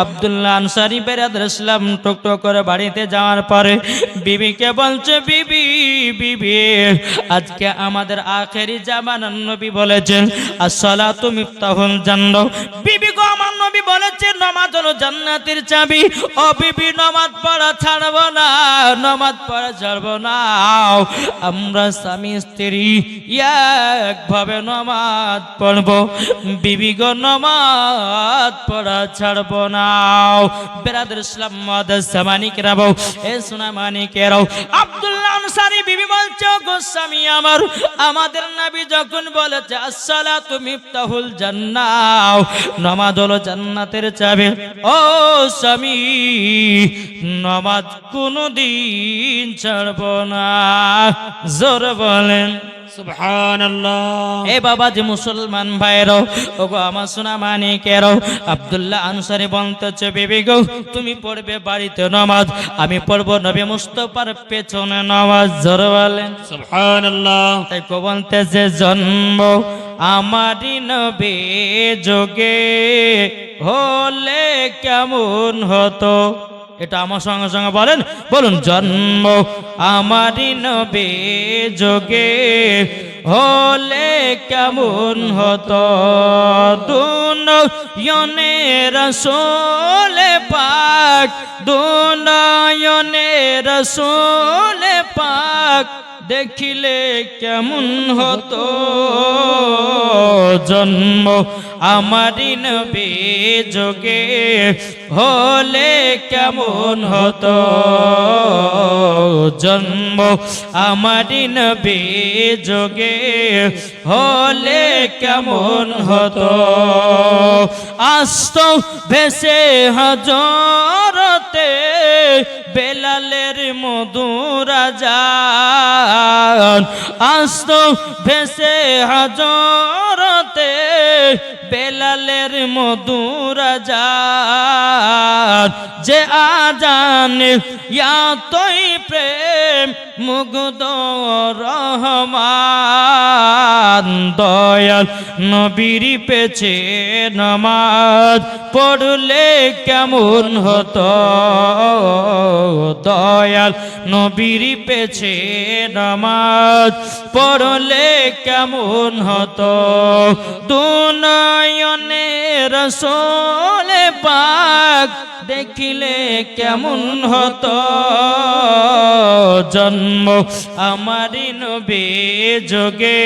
আব্দুল্লাহ আনসারী বেরাদর ইসলাম টুকটুক করে বাড়িতে যাওয়ার পরে বিবিকে বলছে, বিবি বিবি আজকে আমাদের আখেরি জামানার নবী বলেছেন আসসালাতু মিফতাহুল জান্নাহ। বিবি গো আমার নবী বলেছেন নামাজ হলো জান্নাতের চাবি। ও বিবি নামাজ পড়া ছাড়বো না, নামাজ পড়া ছাড়বো না। আমরা স্বামী স্ত্রী একভাবে নামাজ পড়বো। বিবি গো নামাজ পড়া ছাড়বো না। বেরাদর ইসলাম মাদ্রাসা মানিকেরাও এ সোনা মানিকেরাও আব্দুল্লাহ আনসারী বিবি বলছে গো স্বামী আমার, আমাদের নবী যখন বলেছে আসসালাতু মিফতাহুল জান্নাহ, নামাজ হলো জান্নাতের চাবি। ও স্বামী নামাজ কোনদিন ছাড়বো না। জোর বলেন সুবহানাল্লাহ। এ বাবা যে মুসলমান ভাইরাও ওগো আমার সোনা মানিকেরাও আব্দুল্লাহ আনসারী বলতেছে বিবি গো তুমি পড়বে বাড়িতে নামাজ, আমি পড়বো নবী মুস্তাফার পেছনে নামাজ। জোর বলেন সুবহানাল্লাহ। তাই কো বলতেছে জন্ম আমারই নবী যোগে হলে কেমন হতো। এটা আমার সঙ্গে সঙ্গে বলেন, বলুন জন্ম আমারই নবী যোগে হলে কেমন হতো। দুনয়নে রাসূল পাক, দুনয়নে রাসূল পাক দেখিলে কেমন হতো। জন্ম আমারই নবী যোগে হলে কেমন হতো। জন্ম আমারই নবী যোগে হলে কেমন হতো। আস্ত ভেসে হজরতে বেলালের মধুর আযান, আস্ত ভেসে হজরতে বেলালের মধুর আযান। যে আযানে এতই প্রেম মুগ্ধ রহমান, দয়াল নবীর পেছে নামাজ পড়লে কেমন হতো। দয়াল নবীর পেছে নামাজ পড়লে কেমন হতো। দুনয়নে রাসূল পাক দেখিলে কেমন হতো। জন্ম আমারই নবী যোগে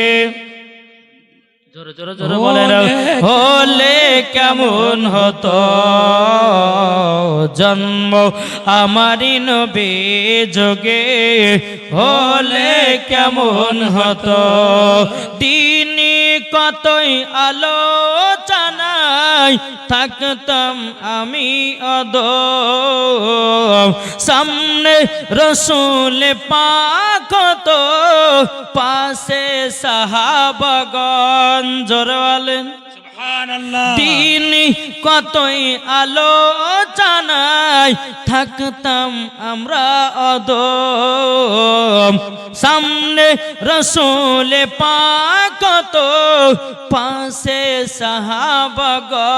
জোরে জোরে জোরে বলেন হলে কেমন হতো। জন্ম আমারই নবী যোগে হলে কেমন হতো। দিনই কতই আলোচনায় থাকতাম আমি অদম, সামনে রাসূল পাক তো পাশে সাহাবাগণ। জোরে বলেন সুবহানাল্লাহ। দিন কতই আলোচনায় থাকতাম আমরা অদম, সামনে রাসূল পাক তো পাশে সাহাবাগণ।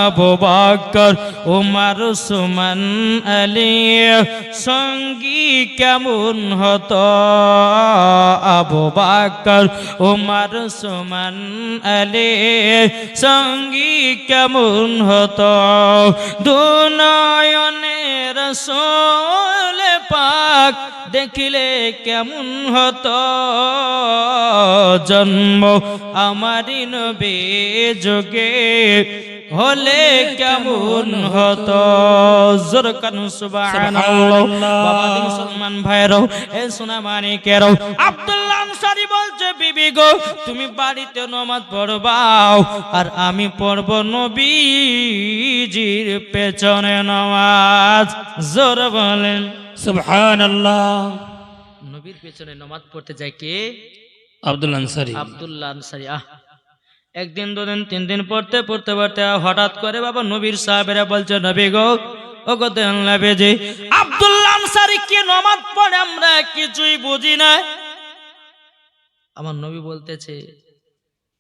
আবু বকর ওমর উসমান আলী সঙ্গী কেমন হতো। আবু বকর ওমর উসমান আলী সঙ্গী কেমন হতো। দুনয়নে রাসূল পাক দেখিলে কেমন হতো। জন্ম আমারই নবী যোগে হলে কেমন হতো। জোর কানু সুবহানাল্লাহ। বাবা মুসলমান ভাইরাও এ সোনা মানিকেরাও আব্দুল্লাহ আনসারী বলছে বিবি গো তুমি বাড়িতে নামাজ পড়বাও আর আমি পড়ব নবীজির পেছনে নামাজ। জোর বলেন সুবহানাল্লাহ। নবীর পেছনে নামাজ পড়তে যায় কে? আব্দুল্লাহ আনসারী। আব্দুল্লাহ আনসারী। একদিন দুদিন তিন দিন পড়তে পড়তে পড়তে হঠাৎ করে বাবা নবীর সাহাবেরা বলছে নবী গো ও গো নবীজি আব্দুল্লাহ আনসারী কি নামাজ পড়ে আমরা কিছুই বুঝি না। আমার নবী বলতেছে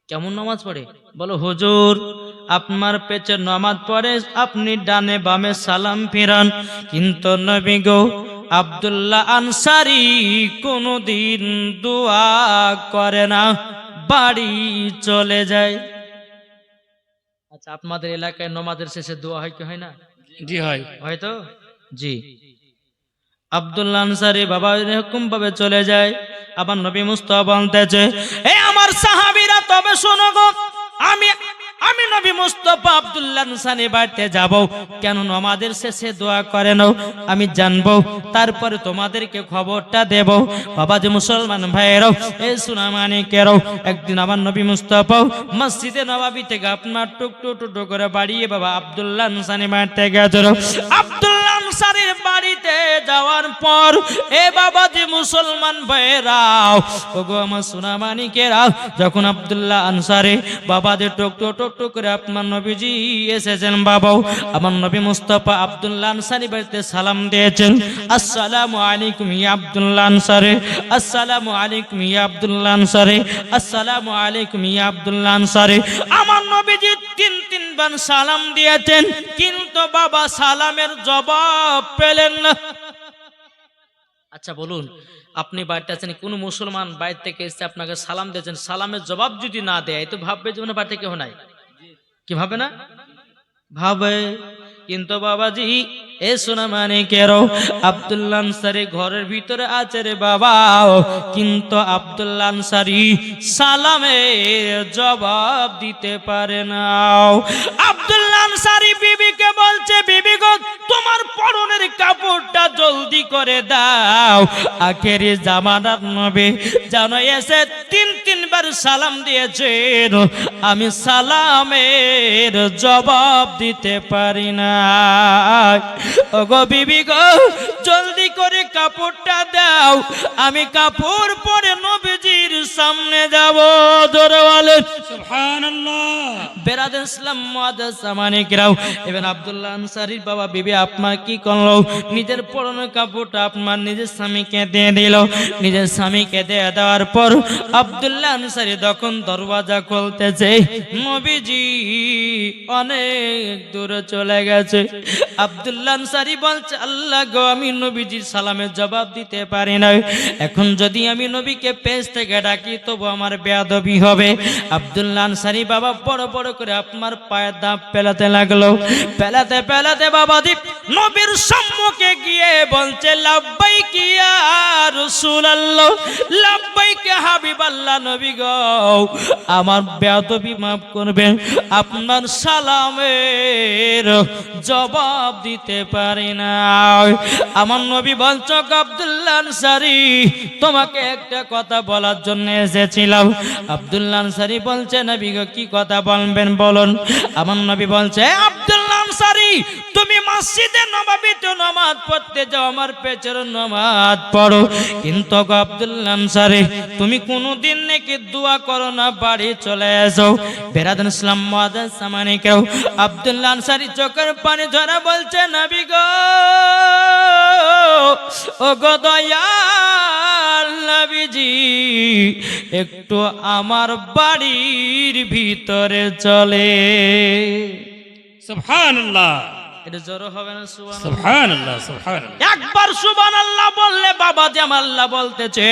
কেমন নামাজ পড়ে? বলো হুজুর আপনার পেছনে নামাজ পড়ে আপনি ডানে বামে সালাম ফিরান, কিন্তু নবী গো আব্দুল্লাহ আনসারী কোনদিন দোয়া করে না, বাড়ি চলে যায়। আচ্ছা, আপনাদের এলাকায় নামাজের শেষে দোয়া হয় কি হয় না? জি হয়। হয়তো জি। আব্দুল্লাহ আনসারী বাবা এরকম ভাবে চলে যায়। আবার নবী মুস্তাফা বলতেছে, এ আমার সাহাবীরা তবে শোনো গো, আমি নবী মুস্তাফা আব্দুল্লাহ আনসারী বাড়িতে যাব, কেন নামাজের শেষে দোয়া করে নাও, আমি জানবো, তারপরে তোমাদেরকে খবরটা দেব। বাবা যে মুসলমান ভাইয়েরাও, এ সুনামানিকেরাও, একদিন আমার নবী মুস্তাফা মসজিদে নববী থেকে আপনার টুকটু টুকটু করে বাড়িয়ে বাবা আব্দুল্লাহ আনসারী বাড়িতে গেছিল। আব্দুল্লাহ আনসারীর বাড়িতে যাওয়ার পর এ বাবা যে মুসলমান ভাইয়েরাও, ওগো আমার সুনামানিকেরাও, যখন আব্দুল্লাহ আনসারী বাবা যে টুকটু টুকটু করে আপনার নবীজি এসেছেন, বাবাও আমার নবী মুস্তাফা আব্দুল্লাহ আনসারী বাড়িতে সালাম দিয়েছেন, আসসালামু আলাইকুম ইয়া আব্দুল্লাহ আনসারী, আসসালামু আলাইকুম ইয়া আব্দুল্লাহ আনসারী, আসসালামু আলাইকুম ইয়া আব্দুল্লাহ আনসারী। আমার নবীজি তিনবার সালাম দিয়েছেন, কিন্তু বাবা সালামের জবাব পেলেন না। আচ্ছা বলুন, আপনি বাড়িতে আছেন, কোন মুসলমান বাইরে থেকে এসে আপনাকে সালাম দিয়েছেন, সালামের জবাব যদি না দেয় তো ভাববে জীবনে বাড়িতে কেউ নাই, কি ভাবে না? ভাবে। কিন্তু বাবাজি এ সুনামানিকেরাও, আব্দুল্লাহ আনসারী ঘরের ভিতরে আছে রে বাবা, কিন্তু আব্দুল্লাহ আনসারী সালামের জবাব দিতে পারে না। আব্দুল্লাহ আনসারী বিবিকে বলছে, বিবি গো তোমার পরনের কাপড়টা জলদি করে দাও, আখেরি জামানার নবী জানো এসে তিনবার সালাম দিয়েছেন, আমি সালামের জবাব দিতে পারি না। ওগো বিবি গো জলদি করে কাপড়টা দাও, আমি কাপড় পরে নবীজির সামনে যাব। জোরে বলেন সুবহানাল্লাহ। বেরাদার ইসলাম মুআদ্দাস সামানিকরাও, এবার আব্দুল্লাহ আনসারীর বাবা বিবি আপনার কি করলো, নিজের পরনের কাপড়টা আপনার নিজের স্বামীকে দিয়ে দিল। নিজের স্বামীকে দিয়ে দেওয়ার পর আব্দুল্লাহ আনসারী তখন দরওয়াজা খুলতেছে, নবীজি অনেক দূরে চলে গেছে। আব্দুল্লাহ আনসারী বলছে, আল্লাহ গো আমি নবীজির সালামের জবাব দিতে পারি না, এখন যদি আমি নবীকে পেছ থেকে ডাকি তবু আমার বেয়াদবি হবে। আব্দুল্লাহ আনসারী বাবা বড় বড় করে আপনার পায়ের দাঁত পেলাতে লাগলো, পেলাতে পেলাতে বাবা দীপ নবীর সম্মুখে গিয়ে বলছে, লাব্বাইক ইয়া রাসূলুল্লাহ, লাব্বাইক হাবিবাল্লাহ, নবী গো আমার বেয়াদবি মাফ করবেন, আপনার সালামের জবাব দিতে পারি না। আমার নবী বলছো, আব্দুল্লাহ আনসারী তোমাকে একটা কথা বলার জন্য এসেছিলাম। আব্দুল্লাহ আনসারী বলছে, নবী গো কি কথা বলবেন বলুন। আমার নবী বলছে, আব্দুল্লাহ আনসারী তুমি মসজিদে নববীতে নামাজ পড়তে যাও, আমার পেছনে নামাজ পড়ো, কিন্তু গো আব্দুল্লাহ আনসারী তুমি কোনোদিন নাকি দোয়া করো না, বাড়ি চলে এসো। বেরাদার ইসলাম মুআদ্দাস সামানিকরাও, আব্দুল্লাহ আনসারী চোখের পানি ঝরা বলছে, নবী গো ও গো দয়াল নবীজি একটু আমার বাড়ির ভিতরে চলে। সুবহানাল্লাহ। এটা জোরে হবে না? সুবহানাল্লাহ, সুবহানাল্লাহ, সুবহানাল্লাহ। একবার সুবহানাল্লাহ বললে বাবা যে আল্লাহ বলতেছে,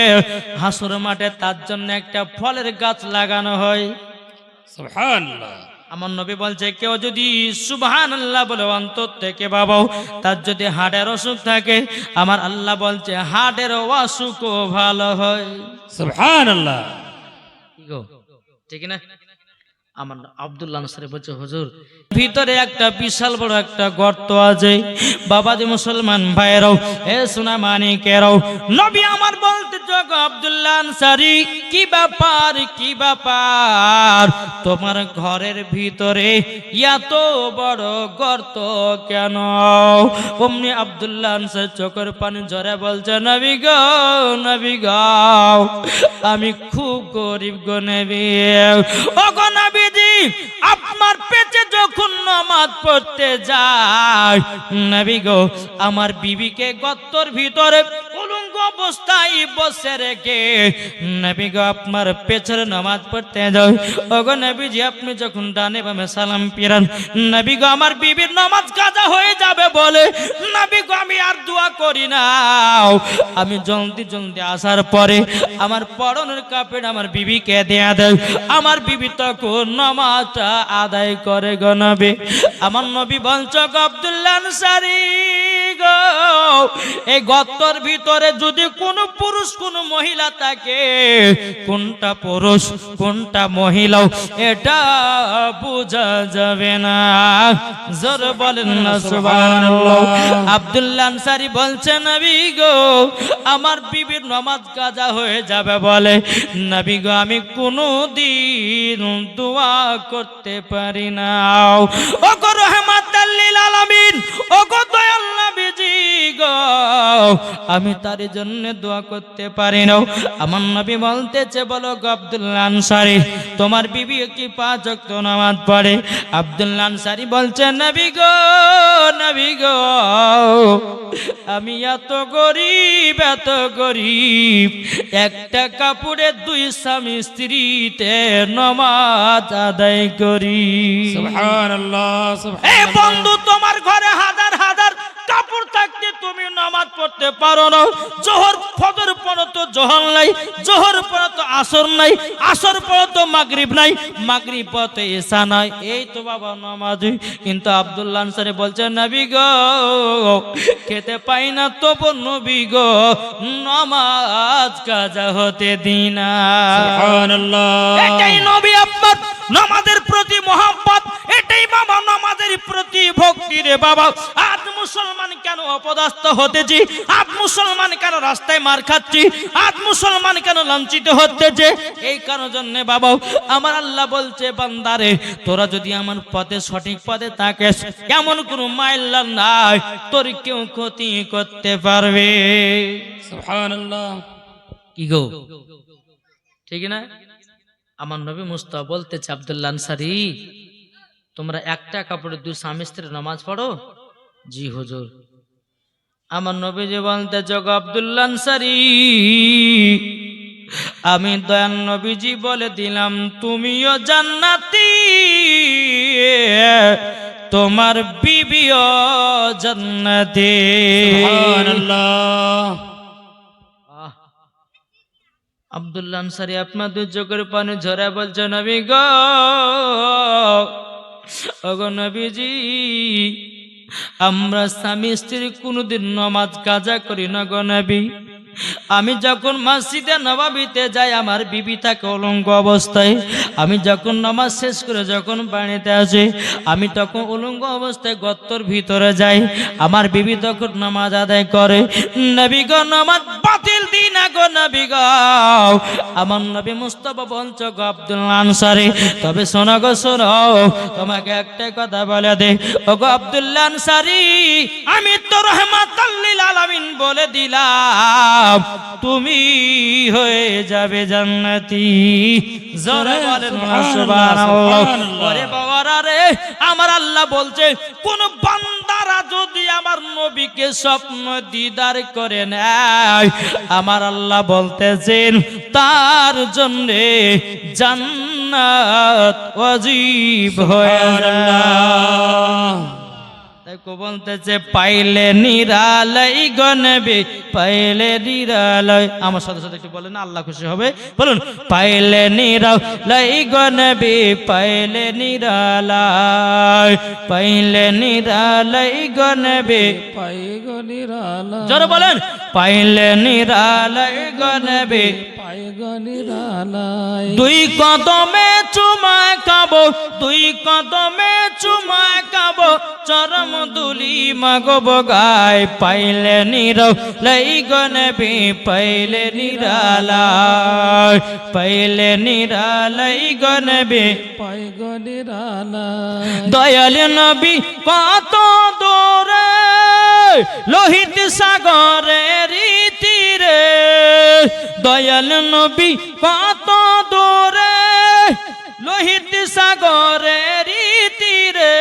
হাসর মাঠে তার জন্য একটা ফলের গাছ লাগানো হয়। সুবহানাল্লাহ। আমার নবী বলছে, কেউ যদি সুবহানাল্লাহ বলে অন্তর থেকে বাবাও, তার যদি হাড়ের অসুখ থাকে, আমার আল্লাহ বলছে হাড়ের অসুখও ভালো হয়। সুবহানাল্লাহ। কি গো ঠিক না? আমার আব্দুল্লাহ আনসারী বলছে, হুজুর ভিতরে একটা বিশাল বড় একটা গর্ত আছে। বাবাজি মুসলমান ভাইয়েরাও, এ সুনামানিকেরাও, নবী আমার বলতে যোগ আব্দুল্লাহ আনসারী কি ব্যাপার, কি ব্যাপার তোমার ঘরের ভিতরে এত বড় গর্ত কেন? অমনি আব্দুল্লাহ আনসারী চোখের পানি ঝরে বলছে, নবী গো, নবী গো আমি খুব গরিব গো নবী। ও গো নবীজি আপনার পেটে যখন নামাজ পড়তে যায়, নবী গো আমার বিবিকে গর্তের ভিতরে উলঙ্গ অবস্থায় বসে রেখে নবী গো আপনার পেছনে নামাজ পড়তে যাও। ওগো নবীজি আপনি যখন ডানে বামে সালাম ফিরান, নবী গো আমার বিবির নামাজ কাজা হয়ে যাবে বলে নবী গো আমি আর দোয়া করি না। আমি জলদি জলদি আসার পরে আমার পরনের কাপড় আমার বিবিকে দেয়া দেয়। আমার বিবি তখন নামাজটা আদায় করে গো নবী। আমার নবী বলছো গো আব্দুল্লাহ আনসারী গো, এই গর্তর ভিতরে যদি কোনো পুরুষ কোনো মহিলা থাকে, কোনটা পুরুষ কোনটা মহিলা এটা বোঝা যাবে না। জোর বলেন না সুবহানাল্লাহ। আব্দুল্লাহ আনসারী বলছে নবী গো আমার বিবির নামাজ কাজা হয়ে যাবে বলে নবী গো আমি কোনোদিন দোয়া করতে পারি না। ও গো রাহমাতাল লিল আলামিন, ও গো দয়াল নবীজি গো আমি তার জন্য দোয়া করতে পারি না। আমার নবী বলতেছে বলো গো আব্দুল্লাহ আনসারী তোমার বিবি কি 5 ওয়াক্ত নামাজ পড়ে? আব্দুল্লাহ আনসারী বলছে নবী গো আমি এত গরিব একটা কাপড়ে 2 স্বামী স্ত্রীতে নামাজ আদায় করি। সুবহানাল্লাহ এই সুবহানাল্লাহ। বন্ধু তোমার ঘরে হাজার হাজার কাপড় থাকতে তুমি নামাজ পড়তে পারো না। জোহর ফজর পড়ো তো জোহর নাই, জোহর পড়ো তো আসর নাই, আসর পড়ো তো মাগরিব নাই, মাগরিব পড়ো তো ঈশা নাই। এই তো বাবা নামাজ। কিন্তু আব্দুল্লাহ আনসারী বলছে নবী গো খেতে পাই না তবু নবী গো নামাজ কাজা হতে দিনা। সুবহানাল্লাহ। এটাই নবী আপনার নামাজের প্রতি মহব্বত, এটাই বাবা নামাজের প্রতি ভক্তি রে বাবা। আজ মুসলমান কেন অপদস্থ হতেছি, আজ মুসলমান কেন রাস্তায় মার খাচ্ছি, আজ মুসলমান কেন লাঞ্ছিত হতেছে? এই কারণ জন্য বাবা আমার আল্লাহ বলছে বান্দারে তোরা যদি আমার পথে সঠিক পথে থাকিস এমন কোন মাইল্লা নাই তোর কেউ ক্ষতি করতে পারবে। সুবহানাল্লাহ। কি গো ঠিক না? আমার নবী মুস্তাফা বলতেছে আব্দুল্লাহ আনসারী তোমরা একটা কাপড়ে 2 স্বামী স্ত্রী নামাজ পড়ো? জি হুজুর। আমার নবী যে বলতেছে গো আব্দুল্লাহ আনসারী আমি দয়াল নবীজি বলে দিলাম তুমিও জান্নাতি তোমার বিবিও জান্নাতি। সুবহানাল্লাহ। আব্দুল্লাহ আনসারী আপনার 2 চোখের পানি ঝরে বলছে নবী গো ওগো নবীজি আমরা স্বামী স্ত্রী কোনোদিন নামাজ কাজা করি না গো নবী। আমি যখন মসজিদে নববীতে যাই আমার বিবি থাকে উলঙ্গ অবস্থায়। আমি যখন নামাজ শেষ করে যখন বাড়িতে আসি আমি তখন উলঙ্গ অবস্থায় গর্তর ভিতরে যাই। আমার বিবি তখন নামাজ আদায় করে। নবী গো নামাজ বাতিল দিই না গো নবী গো। আমার নবী মুস্তাফা বলছ গো আব্দুল্লাহ আনসারী তবে শোনো গো শোনো তোমাকে একটা কথা বলে দে ও গো আব্দুল্লাহ আনসারী আমি তো রাহমাতাল লিল আলামিন বলে দিলাম তুমি হয়ে যাবে জান্নাতি। জোরে বলেন সুবহানাল্লাহ। ওরে বাবারা রে আমার আল্লাহ বলছে কোন বান্দারা যদি আমার নবীকে স্বপ্ন দিদার করে নেয় আমার আল্লাহ বলতেছেন তার জন্য জান্নাত ওয়াজিব হয়ে যায়। দেখো বলতেছে পাইলে নিরালাই গনবে পাইলে নিরালাই। আমার সাথে সাথে একটু বলেন আল্লাহ খুশি হবে। বলুন পাইলে নিরালাই গনবে পাইলে নিরালাই পাইলে নিরালাই গনবে পাইগো নিরালা। জোরে বলেন পাইলে নিরালাই গনবে পাইগো নিরালাই। 2 কদমে চুমা খাবো 2 কদমে চুমা খাবো চরম দুলি মাগব গায় পাইলে নিরালাই গনবে পাইলে নিরালাই পাইলে নিরালাই গনবে পাইগো নিরালাই। দয়াল নবী কত দূরে লোহিত সাগরের তীরে দয়াল নবী কত দূরে লোহিত সাগরের তীরে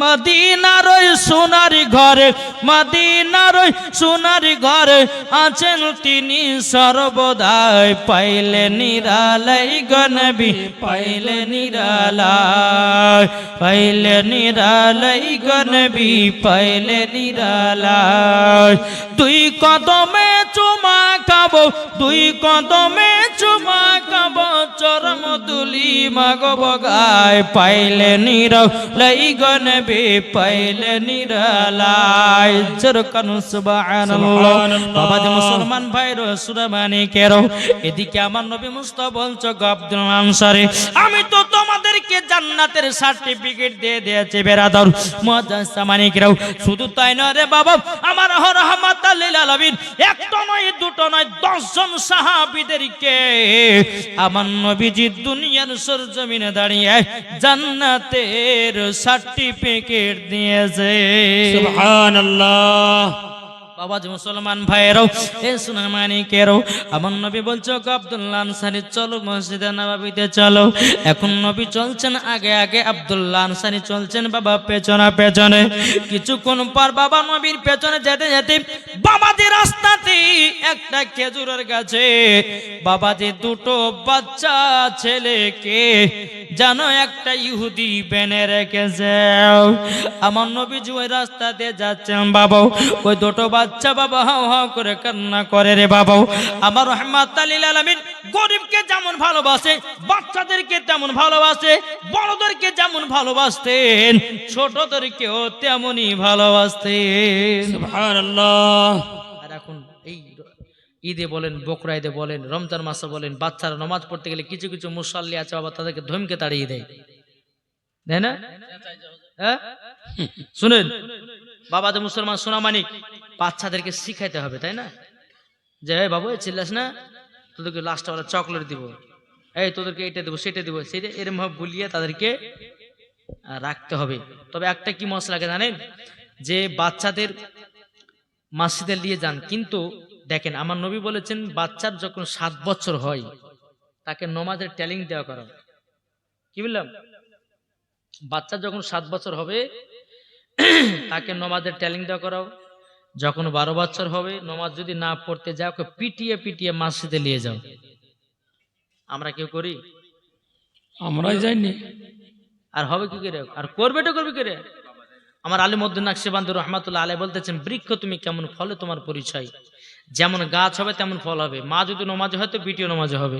মদিনার ওই সোনার ঘরে মদিনা মদিনার ওই সোনার ঘরে আছেন তিনি সর্বদাই, পাইলে নিরালাই গো নবী পাইলে নিরালাই, পাইলে নিরালাই গো নবী পাইলে নিরালাই। দুই কদমে চুমা খাবো, দুই কদমে চুমা খাবো, চরম তুলি মাগব গায়, পাইলে নিরালাই গো নবী পাইলে নিরালাই। জোরকান সুবহানাল্লাহ। বাবা যে মুসলমান ভাইরো সুরামানিকেরও, এদিকে আমার নবী মুস্তাফা বলছো গো আব্দুল আনসারী, আমি তো তোমাদেরকে জান্নাতের সার্টিফিকেট দিয়ে দিয়েছি বেরাদর মুআজ্জাজ মানিকেরও। শুধু তাই নয় রে বাবা, আমার রাহমাতাল লিল আলামিন একটা নয় দুটো নয় 10 জন সাহাবীদেরকে আমার নবীজি দুনিয়ার সরজমিনে দাঁড়িয়ে জান্নাতের সার্টিফিকেট দিয়েছে। সুবহানাল্লাহ। বাবা যে মুসলমান ভাইয়েরও এ সুনামানিকেরও, আমার নবী বলছো আব্দুল্লাহ আনসারী চলো মসজিদে নববীতে চলো। এখন নবী চলছেন আগে আগে, আব্দুল্লাহ আনসারী চলছেন বাবা পেছনে পেছনে। কিছুক্ষণ পর বাবা নবীর পেছনে যেতে যেতে বাবাজি রাস্তাতে একটা খেজুরের গাছে বাবাজি দুটো বাচ্চা ছেলেকে জানো একটা ইহুদি বেনে রেখেছে। আমার নবীজি ওই রাস্তা দিয়ে যাচ্ছেন বাবা, ওই দুটো বাচ্চা বাবা হাও হাও করে কান্না করে রে বাবা। আমার রাহমাতাল লিল আলামিন গরিবকে যেমন ভালোবাসে, বাচ্চাদেরকে তেমন ভালোবাসে, বড়দেরকে যেমন ভালোবাসতেন ছোটদেরকেও তেমনই ভালোবাসতেন। সুবহানাল্লাহ। আর এখন এই ঈদে বলেন, বকরা ঈদে বলেন, রমজান মাসে বলেন, বাচ্চারা নামাজ পড়তে গেলে কিছু কিছু মুসাল্লি আছে বাবা তাদেরকে ধমকে তাড়িয়ে দেয়, তাই না? হ্যাঁ শুনেন বাবা যে মুসলমান সোনামানিক, বাচ্চাদেরকে শিখাইতে হবে, তাই না? যে বাবু চিল্লাস না, তোদেরকে লাস্টে বলে চকলেট দিব, এই তোদেরকে এটা দেবো সেটা দেবো, সেটা এরম ভাবে বলিয়ে তাদেরকে রাখতে হবে। তবে একটা কি মশলাকে জানেন, যে বাচ্চাদের মসজিদে নিয়ে যান, কিন্তু দেখেন আমার নবী বলেছেন বাচ্চার যখন 7 বছর হয় তাকে নমাজের ট্যালিং দেওয়া করা। কি বললাম? বাচ্চা যখন 7 বছর হবে তাকে নমাজের ট্যালিং দেওয়া করাও। যখন 12 বছর হবে নমাজ যদি না পড়তে যায় ওকে পিটিয়ে পিটিয়ে মসজিদে নিয়ে যাও। আমরা কেউ করি? আমরাই যাইনি। আর হবে কি করে? আর করবেটা করবে কি রে? আমার আলিমউদ্দিন নকশবন্দি রহমাতুল্লাহ আলাইহি বলতেছেন, বৃক্ষ তুমি কেমন ফলে তোমার পরিচয়, যেমন গাছ হবে তেমন ফল হবে। মা যদি নমাজ হয় তো বিটিও নমাজ হবে,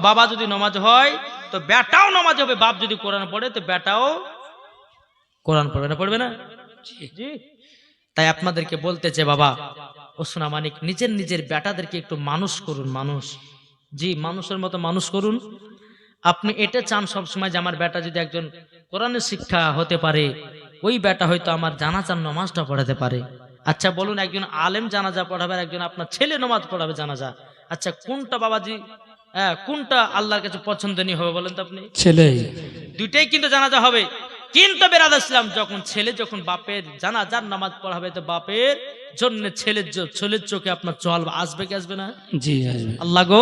বাবা যদি নমাজ হয় তো বেটাও নমাজ হবে, বাপ যদি কোরআন পড়ে তো বেটাও কোরআন পড়বে না, পড়বে না? জি। তাই আপনাদেরকে বলতেছে বাবা ও সোনামানিক, নিজের নিজের বেটাদেরকে একটু মানুষ করুন, মানুষ, জি মানুষের মতো মানুষ করুন। আপনি এটা চান সবসময় যে আমার বেটা যদি একজন কোরআনের শিক্ষা হতে পারে, ওই বেটা হয়তো আমার জানাজার নামাজটা পড়াতে পারে। আচ্ছা বলুন, একজন আলেম জানাজা পড়াবে আর একজন আপনার ছেলে নামাজ পড়াবে জানাজা, আচ্ছা কোনটা বাবাজি কোনটা আল্লাহর কাছে পছন্দনীয় হবে বলেন তো আপনি? ছেলে। দুইটাই কিন্তু জানাজা হবে, কিন্তু বেরাদার ইসলাম যখন ছেলে যখন বাপের জানাজার নামাজ পড়াবে তো বাপের জন্য ছেলের চোখে আপনার চল আসবে কি আসবে না? জি আসবে। আল্লাহ গো,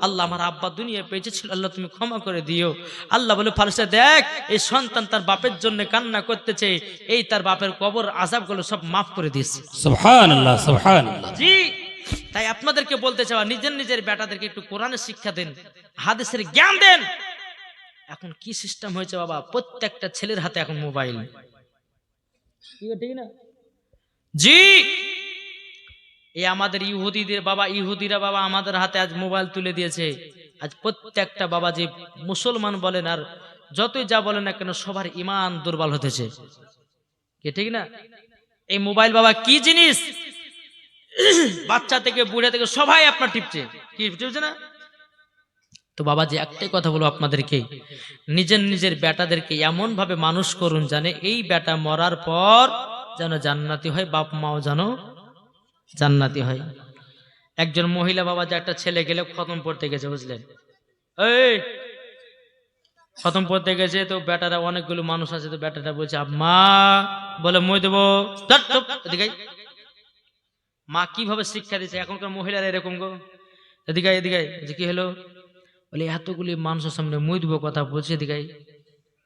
আল্লাহ আমার আব্বা দুনিয়া পেয়েছে ছিল, আল্লাহ তুমি ক্ষমা করে দিও। আল্লাহ বলে ফারিস্তা দেখ এই সন্তান তার বাপের জন্য কান্না করতেছে, এই তার বাপের কবর আযাব গুলো সব মাফ করে দিয়েছে। সুবহানাল্লাহ সুবহানাল্লাহ। জি তাই আপনাদেরকে বলতে চাওয়া, নিজের নিজের বেটাদেরকে একটু কোরআনের শিক্ষা দেন, হাদিসের জ্ঞান দেন। এখন কি সিস্টেম হয়েছে বাবা, প্রত্যেকটা ছেলের হাতে এখন মোবাইল, ঠিক না? জি এই আমাদের ইহুদিরা বাবা আমাদের হাতে আজ মোবাইল তুলে দিয়েছে। আজ প্রত্যেকটা বাবা যে মুসলমান বলেন আর যতই যা বলেন না কেন সবার ঈমান দুর্বল হতেছে, কি ঠিক না? এই মোবাইল বাবা কি জিনিস, বাচ্চা থেকে বুড়া থেকে সবাই আপনার টিপছে, কি টিপছে না? তো বাবা যে একটাই কথা বলবো আপনাদেরকে, নিজের নিজের বেটাদেরকে এমন ভাবে মানুষ করুন জানে এই বেটা মরার পর যেন জান্নাতি হয়, বাপ মাও যেন জান্নাতি হয়। একজন মহিলা বাবা যে একটা ছেলে গেলে খতম পড়তে গেছে, বুঝলেন, এই খতম পড়তে গেছে, তো বেটারা অনেকগুলো মানুষ আছে, তো বেটাটা বলছে মা বলে মই দেবো, মা কিভাবে শিক্ষা দিচ্ছে এখনকার মহিলারা এরকম গো, এদিকে এদিকে কি হলো বলে এতগুলি মানুষের সামনে মই দেবো কথা বলছে, এদিকে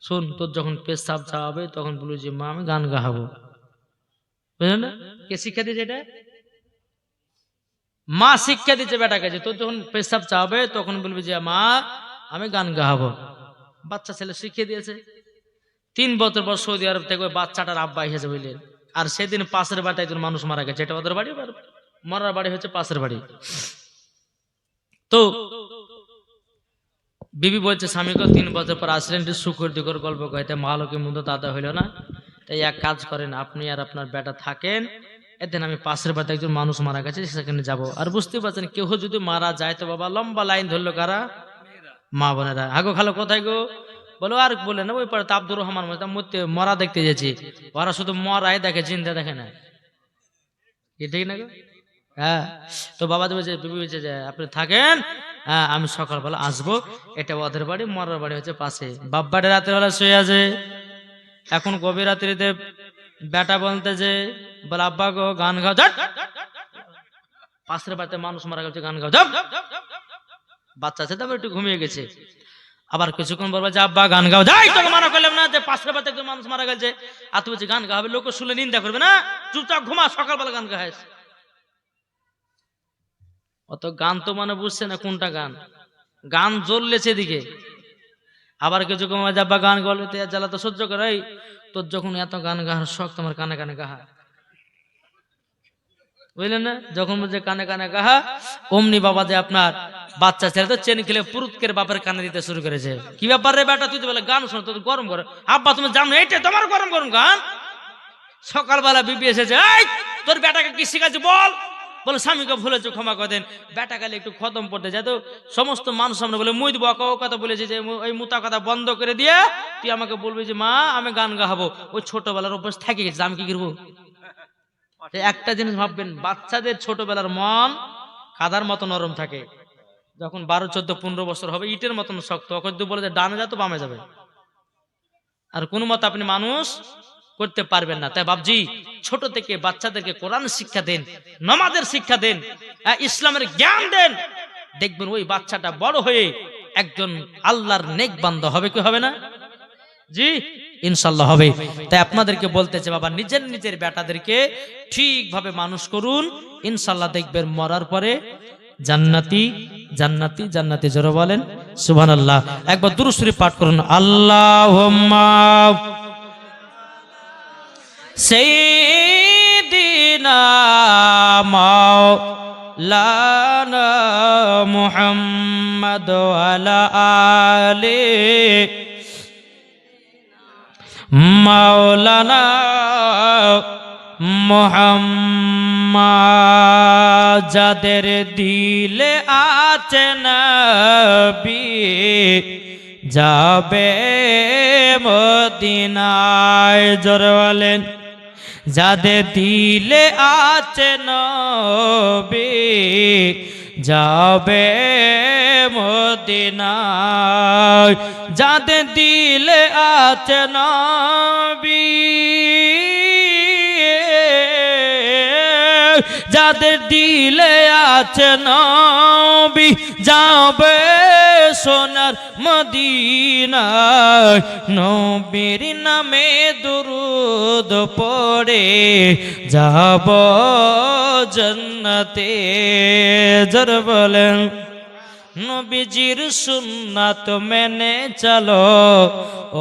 শোন তোর যখন পেশাব চাওয়াবে তখন বলি যে মা আমি গান গাহাবো, বুঝলেন না? কে শিক্ষা দিয়েছে এটা? মা শিক্ষা দিচ্ছে বেটাকে, যে তোর যখন পেশাব চাবে তখন বলবি যে মা আমি গান গাবো। বাচ্চা ছেলে শিখিয়ে দিয়েছে। 3 বছর পর সৌদি আরব থেকে ওই বাচ্চাটার আব্বা এসেছে, বুঝলেন। আর সেদিন পাশের বাড়িতে একজন মানুষ মারা গেছে, এটা ওদের বাড়ি, মরার বাড়ি হচ্ছে পাশের বাড়ি। তো বিবি বলছে স্বামীকে 3 বছর পর আসলেন, শুকুর দিকর গল্প কইতে মালকে মন্দ দাদা হইল না, তাই এক কাজ করেন, আপনি আর আপনার বেটা থাকেন, এদিন আমি পাশের বাড়িতে একজন মানুষ মারা গেছে সেখানে যাব। আর বুঝতে পারছেন, কেউ যদি মারা যায় তো বাবা লম্বা লাইন ধরলো কারা? মা বোনেরা। আগো খালো কোথায় গো? বলো আর বলে না, ওই পারে আব্দুর রহমান মরতে মরা দেখতে গেছি, ওরা শুধু মরাই দেখে, চিন্তা দেখে না, কি ঠিক না গো? হ্যাঁ। তো বাবা বলছে, বিবি বলছে যে আপনি থাকেন, হ্যাঁ আমি সকালবেলা আসবো। এটা ওদের বাড়ি, মরার বাড়ি হচ্ছে পাশে। বাপ বাড়ি রাতের বেলা শুয়ে আছে, এখন গভীর রাত্রিতে বেটা বলতে যে বলে আব্বা গো গান গাও, পাশের বাড়িতে মানুষ মারা গেছে গান গাও, বাচ্চা আছে তারপর একটু ঘুমিয়ে গেছে। আবার কিছুক্ষণ বলবো যে আব্বা গান গাও, যাই তোকে মানা করলাম না, যে পাশের বাড়িতে একজন মানুষ মারা গেছে আর তুই বলছি গান গাবে, লোক শুনে নিন্দা করবে না, চুপচাপ ঘুমা, সকালবেলা গান গাইস। অত গান তো মানে বুঝছে না কোনটা গান, গান জ্বললেছে এদিকে। আবার কিছু কমা যাবা গান গলে জ্বালা তো সহ্য করে, তোর যখন এত গান গাহার শখ তোমার কানে কানে গাহা, বুঝলেন না? যখন বলছে কানে কানে গাহা, অমনি বাবা যে আপনার বাচ্চা ছেলে তো চেন খেলে পুরুতকের বাপের কানে দিতে শুরু করেছে। কি ব্যাপার রে বেটা, তুই তো বলে গান শোনো, তোর গরম করে, আব্বা তুমি জানো এইটা তোমার গরম গরম গান। সকালবেলা বিবি এসেছে, এই তোর বেটাকে কি শিখাচ্ছি বল। বলে স্বামীকে ভুলেছো ক্ষমা করে দেন, বেটা কালে একটু খতম পড়তে যায় তো সমস্ত মানুষ সামনে বলে মুই দেবো, ও কথা বলেছে যে ওই মুতা কথা বন্ধ করে দিয়ে তুই আমাকে বলবি যে মা আমি গান গাহাবো। ওই ছোটবেলার অভ্যাস থেকে গেছে, আমি কি করবো? একটা জিনিস ভাববেন, বাচ্চাদের ছোটবেলার মন কাদার মতো নরম থাকে, যখন 12, 14, 15 বছর হবে ইটের মতন শক্ত, ওকে যদি বলে যে ডানে যা তো বামে যাবে, আর কোনো মতে আপনি মানুষ করতে পারবেন না। তাই বাপজি ছোট থেকে বাচ্চাদেরকে কোরআন শিক্ষা দেন, নামাজের শিক্ষা দেন, ইসলামের জ্ঞান দেন, দেখবেন ওই বাচ্চাটা বড় হয়ে একজন আল্লাহর নেক বান্দা হবে। কি হবে না? জি ইনশাআল্লাহ হবে। তাই আপনাদেরকে বলতেছে বাবা নিজের নিজের বেটাদেরকে ঠিকভাবে মানুষ করুন, ইনশাআল্লাহ দেখবেন মরার পরে জান্নাতি জান্নাতি জান্নাতি। জোরে বলেন সুবহানাল্লাহ। একবার দুরূদ শরীফ পাঠ করুন, আল্লাহুম্মা সাইয়্যিদিনা মাওলানা মুহাম্মদ ওয়া আলি মাওলানা মুহাম্মদ। যাদের দিলে আছে নবী যাবে মদিনায়। জোরে বলেন, যাদের দিলে আছে নবী যাবে মদিনায়। যাদের দিলে আছে নবী, যাদের দিলে আছে নবী যাবে সোনার মদিনায়। নবীর নামে দুরূদ পড়ে যাব জান্নাতে। জোরে বলেন, নবীজির সুন্নাত মেনে চলো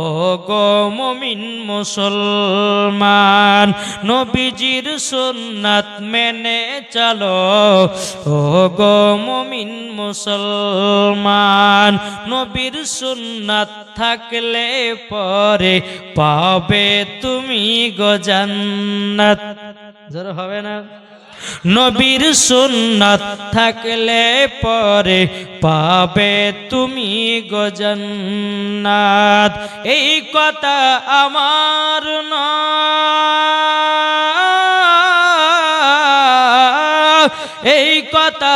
ও গো মুমিন মুসলমান। নবীজির সুন্নাত মেনে চলো ও গো মুমিন মুসলমান। নবীর সুন্নাত থাকলে পরে পাবে তুমি গো জান্নাত। জোরে হবে না? নবীর সুন্নাত থাকলে পরে পাবে তুমি গো জান্নাত। এই কথা আমার নয়, এই কথা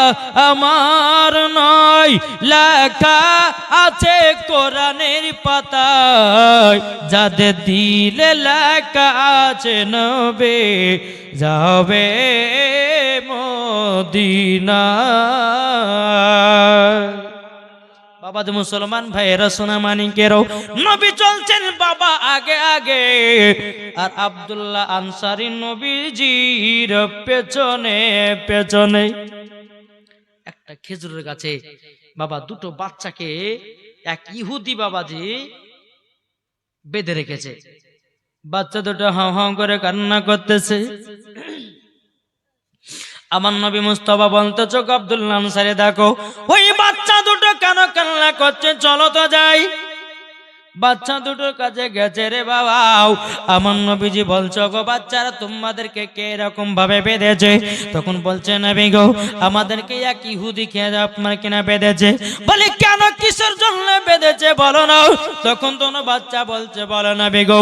আমার নয়, লেখা আছে কোরআনের পাতায়। যাদের দিলে লেখা আছে নবী যাবে মদিনায়। বাবা যে মুসলমান ভাইয়েরা সোনা মানিকেরও, নবী চলছেন বাবা আগে আগে, আর আব্দুল্লাহ আনসারী নবীজির পেছনে পেছনে। একটা খেজুরের গাছে বাবা দুটো বাচ্চাকে এক ইহুদি বাবাজি বেঁধে রেখেছে। বাচ্চা দুটো হাও হাও করে কান্না করতেছে। আমার নবী মুস্তাফা বলতে চোখ আব্দুল্লাহ আনসারী, দেখো ওই বাচ্চা দুটো কেন কান্না করছে, চলো তো যাই। বাচ্চা দুটোর কাছে গেছে রে বাবা। আমার নবীজি বলছো গো বাচ্চারা তোমাদেরকে কে এরকম ভাবে বেঁধেছে? তখন বলছে নবী গো আমাদেরকে এক ইহুদি খেয়ে আপনার কিনা বেঁধেছে। বলে কেন, কিসের জন্য বেঁধেছে বলো না। তখন তো বাচ্চা বলছে বলো নবী গো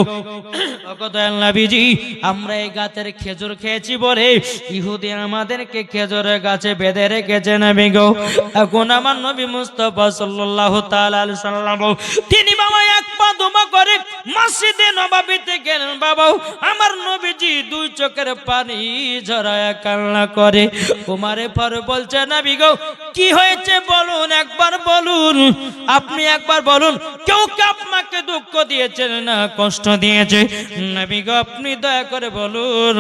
নবীজি আমরা এই গাছের খেজুর খেয়েছি বলে ইহুদি আমাদেরকে খেজুরের গাছে বেঁধে রেখেছে নবী গো। এখন আমার নবী মুস্তাফা সাল্লাল্লাহু তাআলা আলাইহি সাল্লাম তিনি বাবা এক পা দুমা করে মসজিদে নববীতে গেলেন। বাবা আমার নবীজি দুই চোখের পানি ঝরায়া কান্না করে। ওমরে ফারুক বলছে নবী গো কি হয়েছে বলুন, একবার বলুন, আপনি একবার বলুন, কেউ কি আপনাকে দুঃখ দিয়েছে না কষ্ট দিয়েছে? নবী গো আপনি দয়া করে বলুন।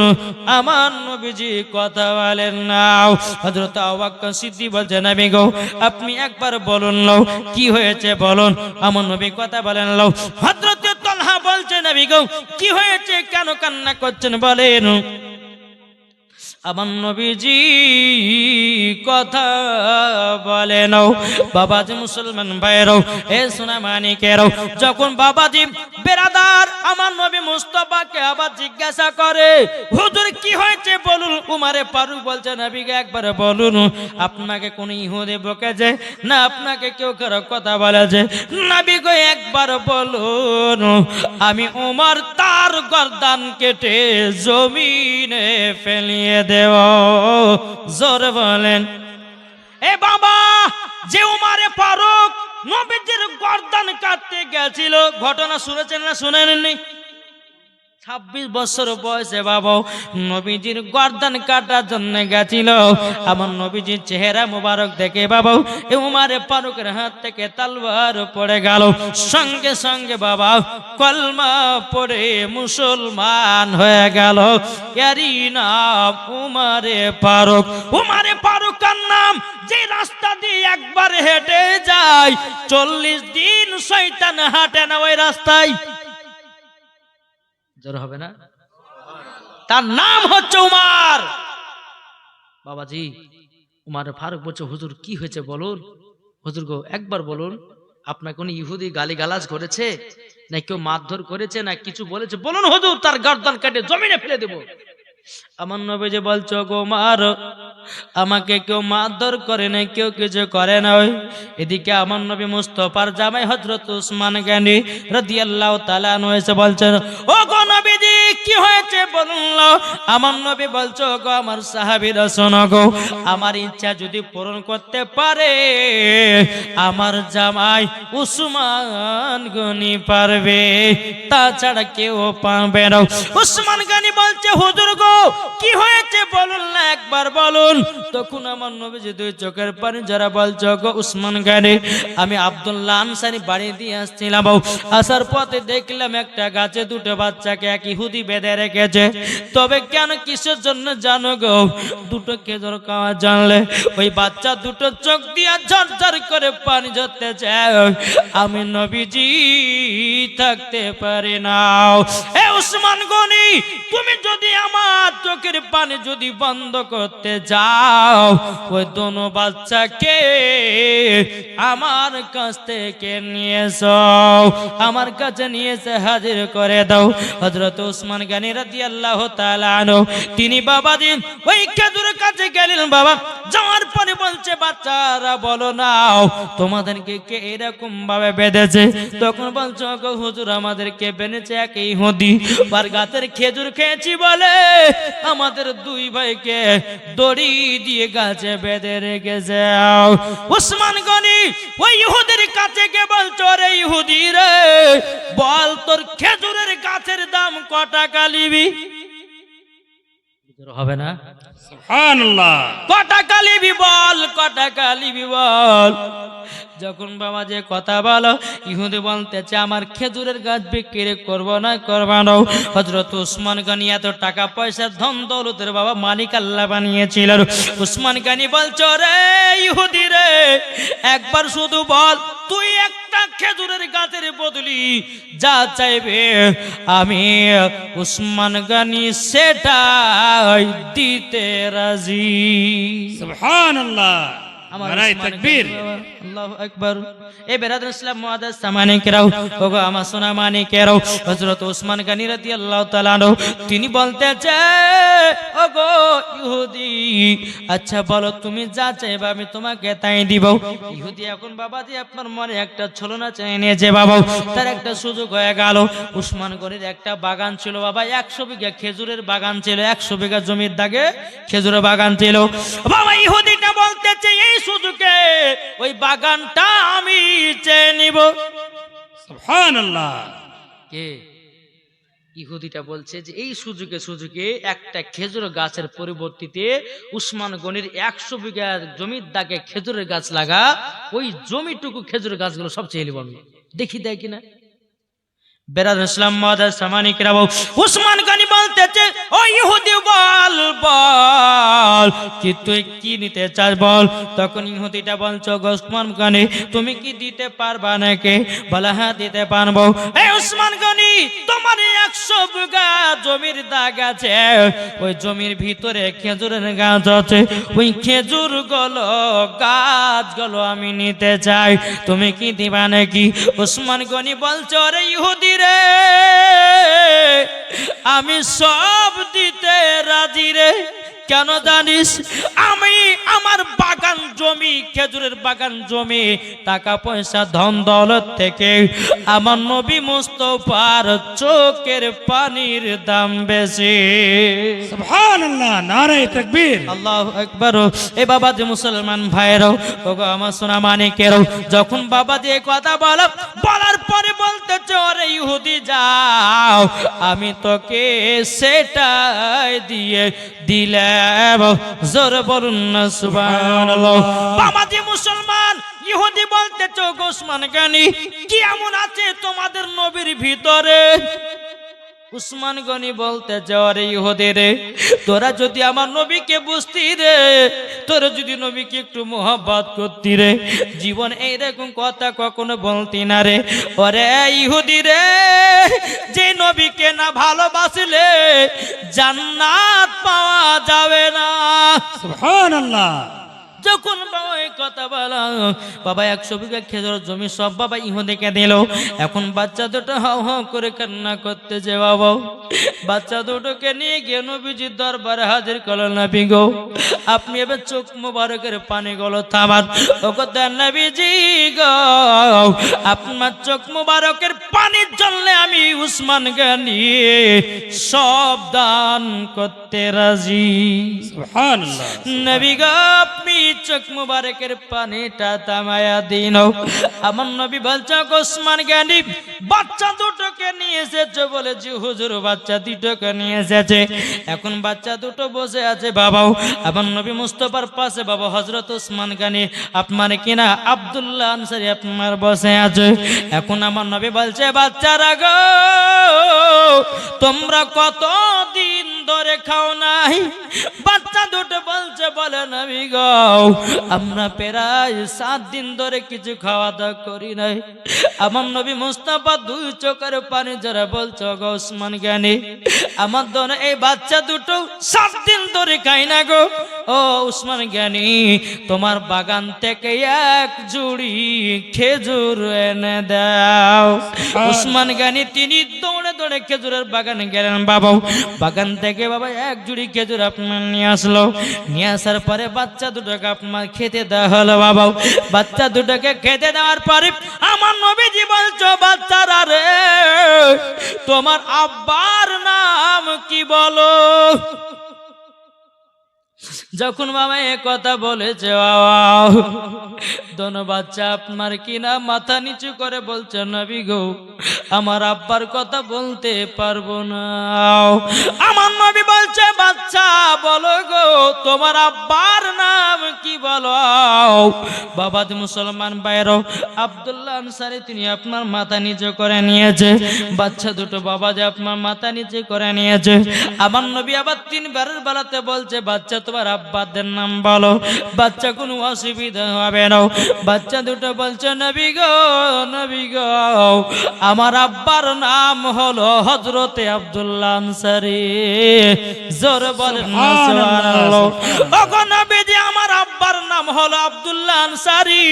আমার নবীজি কথা বলেন না। হযরত আবু বকর সিদ্দিক বলছে নবী গো আপনি একবার বলুন নাও কি হয়েছে বলুন। আমার নবী কথা বলেন নাও। হযরত তালহা বলছে নবী গো কি হয়েছে, কেন কান্না করছেন বলেন। আমার নবীজি কথা বলেন। বাবাজি মুসলমান ভাইয়েরাও, এ সোনা মানিকেরাও, যখন বাবাজি বেরাদার আমার নবী মুস্তাফাকে আবার জিজ্ঞাসা করে হুজুর কি হয়েছে বলুন। উমারে ফারুক বলছে নবী গে একবার বলুন, আপনাকে কোন ইহুদি বকেছে না আপনাকে কেউ কারো কথা বলেছে? নবী গো একবার বলুন। আমি উমর তার গর্দান কেটে জমিনে ফেলিয়ে দেব। জোর বলেন। এ বাবা যে উমারে ফারুক নবীজির গর্দান কাটতে গেছিল, ঘটনা শুনেছেন না শুনেননি? 26 বছর বয়সে বাবা নবীজির গর্দান কাটার জন্য গেছিল। আমার নবীজির চেহারা মোবারক দেখে বাবা উমারে ফারুকের হাত থেকে তলোয়ার পড়ে গেল। সঙ্গে সঙ্গে বাবা কলমা পড়ে মুসলমান হয়ে গেল। এরই নাম উমারে ফারুক। উমারে ফারুকের নাম যে রাস্তা দিয়ে একবার হেঁটে যায় 40 দিন শয়তান হাঁটে না ওই রাস্তায়। জোর হবে না? তার নাম হচ্ছে উমার। বাবাজি উমার ফারুক বলছে হুজুর কি হয়েছে বলুন। হুজুর গো একবার বলুন, আপনার কোন ইহুদি গালিগালাজ করেছে না কেউ মারধর করেছে না কিছু বলেছে বলুন হুজুর, তার গর্দান কেটে জমিনে ফেলে দেব। আমার নবী যে বলছো গো মার, আমাকে কেউ মারধর করে না, কেউ কিছু করে না। এদিকে আমার নবী মুস্তাফার জামাই হযরত উসমান গনি রাদিয়াল্লাহু তাআলা আনহু এসে বলছেন ও গো নবীজি কি হয়েছে বলুন। আমার নবী বলছো গো আমার সাহাবীরা শোনো গো, আমার ইচ্ছা যদি পূরণ করতে পারে আমার জামাই উসমান গনি পারবে, তাছাড়া কেউ পারবে না। উসমান গনি বলছে হুজুর গো কি হয়েছে বলুন না একবার বলুন। তখন আমার নবীজি দুই চোখের পানি যারা বলছো গো উসমান গনি আমি আব্দুল্লাহ আনসারী বাড়ি দিয়ে আসছিলাম, আসার পথে দেখলাম একটা গাছে দুটো বাচ্চাকে এক ইহুদি বেঁধে রেখেছে। তবে কেন কিসের জন্য জানো গো? দুটো খেজুর খাওয়া জানলে ওই বাচ্চা দুটো চোখ দিয়া ঝরঝর করে পানি ঝরতে চায়। আমি নবীজি থাকতে পারি না। এ উসমান গনি তুমি যদি আমার চোখের পানি যদি বন্ধ করতে যাও ওই দোনো বাচ্চাকে আমার কাছ থেকে নিয়ে এসো, আমার কাছে নিয়ে এসে হাজির করে দাও। হযরত উসমান গনি রাদিয়াল্লাহু তাআলা আনহু তিনি বাবাজি ওই খেজুরের কাছে গেলেন। বাবা যাওয়ার পরে বলছে বাচ্চারা বলো নাও তোমাদেরকে কে এরকম ভাবে বেঁধেছে? তখন বলছো গো হুজুর আমাদেরকে বেঁধেছে এক ইহুদি, আর গাছের খেজুর খেয়েছি বলে আমাদের দুই ভাইকে দড়ি দিয়ে গাছে বেঁধে রেখেছে। উসমান গনি ওই ইহুদির কাছে গিয়ে বলছো রে ইহুদি রে বল তোর খেজুরের গাছের দাম ক টাকা নিবি? হবে না? সুবহানাল্লাহ। কটা কালিবি বল, কটা কালিবি বল। যখন বাবা যে কথা বলো, ইহুদি বলতেছে আমার খেজুরের গাছ বিক্রি করবো না, করবা না। হযরত উসমান গনি এত টাকা পয়সা ধন দৌলতের বাবা মালিক আল্লাহ বানিয়েছিলেন। উসমান গনি বলছো রে ইহুদি রে, একবার শুধু বল তুই একটা খেজুরের গাছের বদলি যা চাইবে আমি উসমান গনি সেটাই দিতে রাজি। সুবহানাল্লাহ। আমার নারায়ে উসমান তাকবীর। গনি বাবা, আল্লাহু আকবার। এই বেরাদর ইসলাম মুআদ্দাস সামানিকেরাও, ওগো আমার সোনা মানিকেরাও, হযরত উসমান গনি রাদিয়াল্লাহু তাআলা আনহু তিনি বলতেছে ওগো ইহুদি, আচ্ছা বলো তুমি যা চাইবে আমি তোমাকে তাই দিব। ইহুদি এখন বাবাজি আপনার মনে একটা ছলনা চাই নিয়েছে বাবা, তার একটা সুযোগ হয়ে গেল। উসমান গনির একটা বাগান ছিল বাবা, 100 বিঘা খেজুরের বাগান ছিল, 100 বিঘা জমির দাগে খেজুরের বাগান ছিল বাবা। ইহুদিটা বলতেছে এই সুযোগে ওই বাগানটা আমি চেয়ে নিব। সুবহানাল্লাহ। কে? ইহুদিটা বলছে যে এই সুযোগে একটা খেজুর গাছের পরিবর্তিতে উসমান গনির 100 বিঘা জমির দাগে খেজুরের গাছ লাগা, ওই জমিটুকু খেজুরের গাছগুলো সব চেয়ে নিব আমি, দেখি দেয় কিনা। বেরাদর ইসলাম মুআদ্দাস সামানিকেরাও, উসমান গনি বলতেছে ও ইহুদি বল বল কি তুই কি নিতে চাস বল। তখন ইহুদিটা বলছো উসমান গনি তুমি কি দিতে পারবা নাকি? বলে হ্যাঁ দিতে পারবো। এই উসমান গনি তোমার 100 বিঘা জমির দাগ আছে, ওই জমির ভিতরে খেজুরের গাছ আছে, ওই খেজুর গাছগুলো আমি নিতে চাই, তুমি কি দিবা নাকি? উসমান গনি বলছো রে ইহুদি রে, আমি সব দিতে রাজি রে। কেন জানিস? আমি আমার বাগান জমি, খেজুরের বাগান জমি, টাকা পয়সা ধন দৌলত থেকে আমার নবী মুস্তাফার চোখের পানির দাম বেশি। সুবহানাল্লাহ। নারায়ে তাকবীর। আল্লাহু আকবার। এই বাবা যে মুসলমান ভাইরাও, ওগো আমার সোনা মানিকেরাও, যখন বাবা যে কথা বলার পরে বলতেছে ওরে ইহুদি যাও আমি তোকে সেটাই দিয়ে দিলাম। জোর বলুন না সুবহানাল্লাহ। বাবা যে মুসলমান, ইহুদি বলতেছে ওগো উসমান গনি কি এমন আছে তোমাদের নবীর ভিতরে? উসমান গনি বলতে যাওয়ারে ইহুদি রে, তোরা যদি আমার নবীকে বুঝতি রে, তোরা যদি নবীকে একটু মোহাব্বত করতি রে, জীবন এইরকম কথা কখনো বলতি না রে। ওরে ইহুদি রে, যে নবীকে না ভালোবাসলে জান্নাত পাওয়া যাবে না। সুবহানাল্লাহ। যখন বাবা এই কথা বলা, বাবা 100 বিঘা খেজুর জমি সব বাবা ইহুদিকে দিল। এখন বাচ্চা দুটো হাও হাও করে কান্না করতেছে বাবা। বাচ্চা দুটোকে নিয়ে গিয়ে নবীজির দরবারে হাজির করলেন। নবী গো আপনি এবার চোখ মুবারকের পানিগুলো থামান। ওগো দেন নবীজি গো, আপনার চোখ মুবারকের পানির জন্য আমি উসমান গনি সব দান করতে রাজি। সুবহানাল্লাহ। নবী গো আপনি চোখ মুবারকের পানিটা থামায়া দিন। আমার নবী বলছে উসমান গনি বাচ্চা দুটোকে নিয়ে এসেছে, বলেছি হুজুর বাচ্চা দুটোকে নিয়ে এসেছে। এখন বাচ্চা দুটো বসে আছে বাবাও। আমার নবী মুস্তাফার পাশে বাবা হযরত উসমান গনি আপনার কিনা আব্দুল্লাহ আনসারী আপনার বসে আছে। এখন আমার নবী বলছে বাচ্চারা গো তোমরা কত দিন ধরে খাও নাই? বাচ্চা দুটো বলছে বলে নবী গো আমরা প্রায় 7 দিন ধরে কিছু খাওয়া দাওয়া করি নাই। আমার নবী মুস্তাফা 2 চোখের পানি জরা বলছে গো উসমান গনি আমার দন এই বাচ্চা দুটো 7 দিন ধরে খাই না গো। ও উসমান গনি তোমার বাগান থেকে এক জুড়ি খেজুর এনে দাও। উসমান গনি তিনি দৌড়ে দৌড়ে খেজুরের বাগানে গেলেন বাবা। বাগান থেকে বাবা এক জুড়ি খেজুর আপনার নিয়ে আসলো। নিয়ে আসার পরে বাচ্চা দুটোকে আপনার খেতে দেওয়া হলো বাবা। বাচ্চা দুটোকে খেতে দেওয়ার পরে আমার নবীজি বলছো বাচ্চারা রে তোমার আব্বার নাম কি বলো? যখন বাবা এ কথা বলেছে বাবা দোনো বাচ্চা আপনার কিনা মাথা নিচু করে বলছে নবী গো আমার আব্বার কথা বলতে পারবো না। আমার নবী বলছে বলছে বাচ্চা বলো গো তোমার আব্বার নাম কি বলো। বাবাজি মুসলমান ভাইরাও, আব্দুল্লাহ আনসারী তিনি আপনার মাথা নিচে করে নিয়েছে। বাচ্চা দুটো বাবাজি আপনার মাথা নিচে করে নিয়েছে। আমার নবী আবার তিনবারের বেলাতে বলছে বাচ্চা তোমার আব্বাদের নাম বলো, বাচ্চা কোনো অসুবিধা হবে না। বাচ্চা দুটো বলছে নবী গো নবী গো আমার আব্বার নাম হলো হযরতে আব্দুল্লাহ আনসারী। জোর বলেন না সুবহানাল্লাহ। ওগো নবীজি আমার আব্বার নাম হলো আব্দুল্লাহ আনসারী।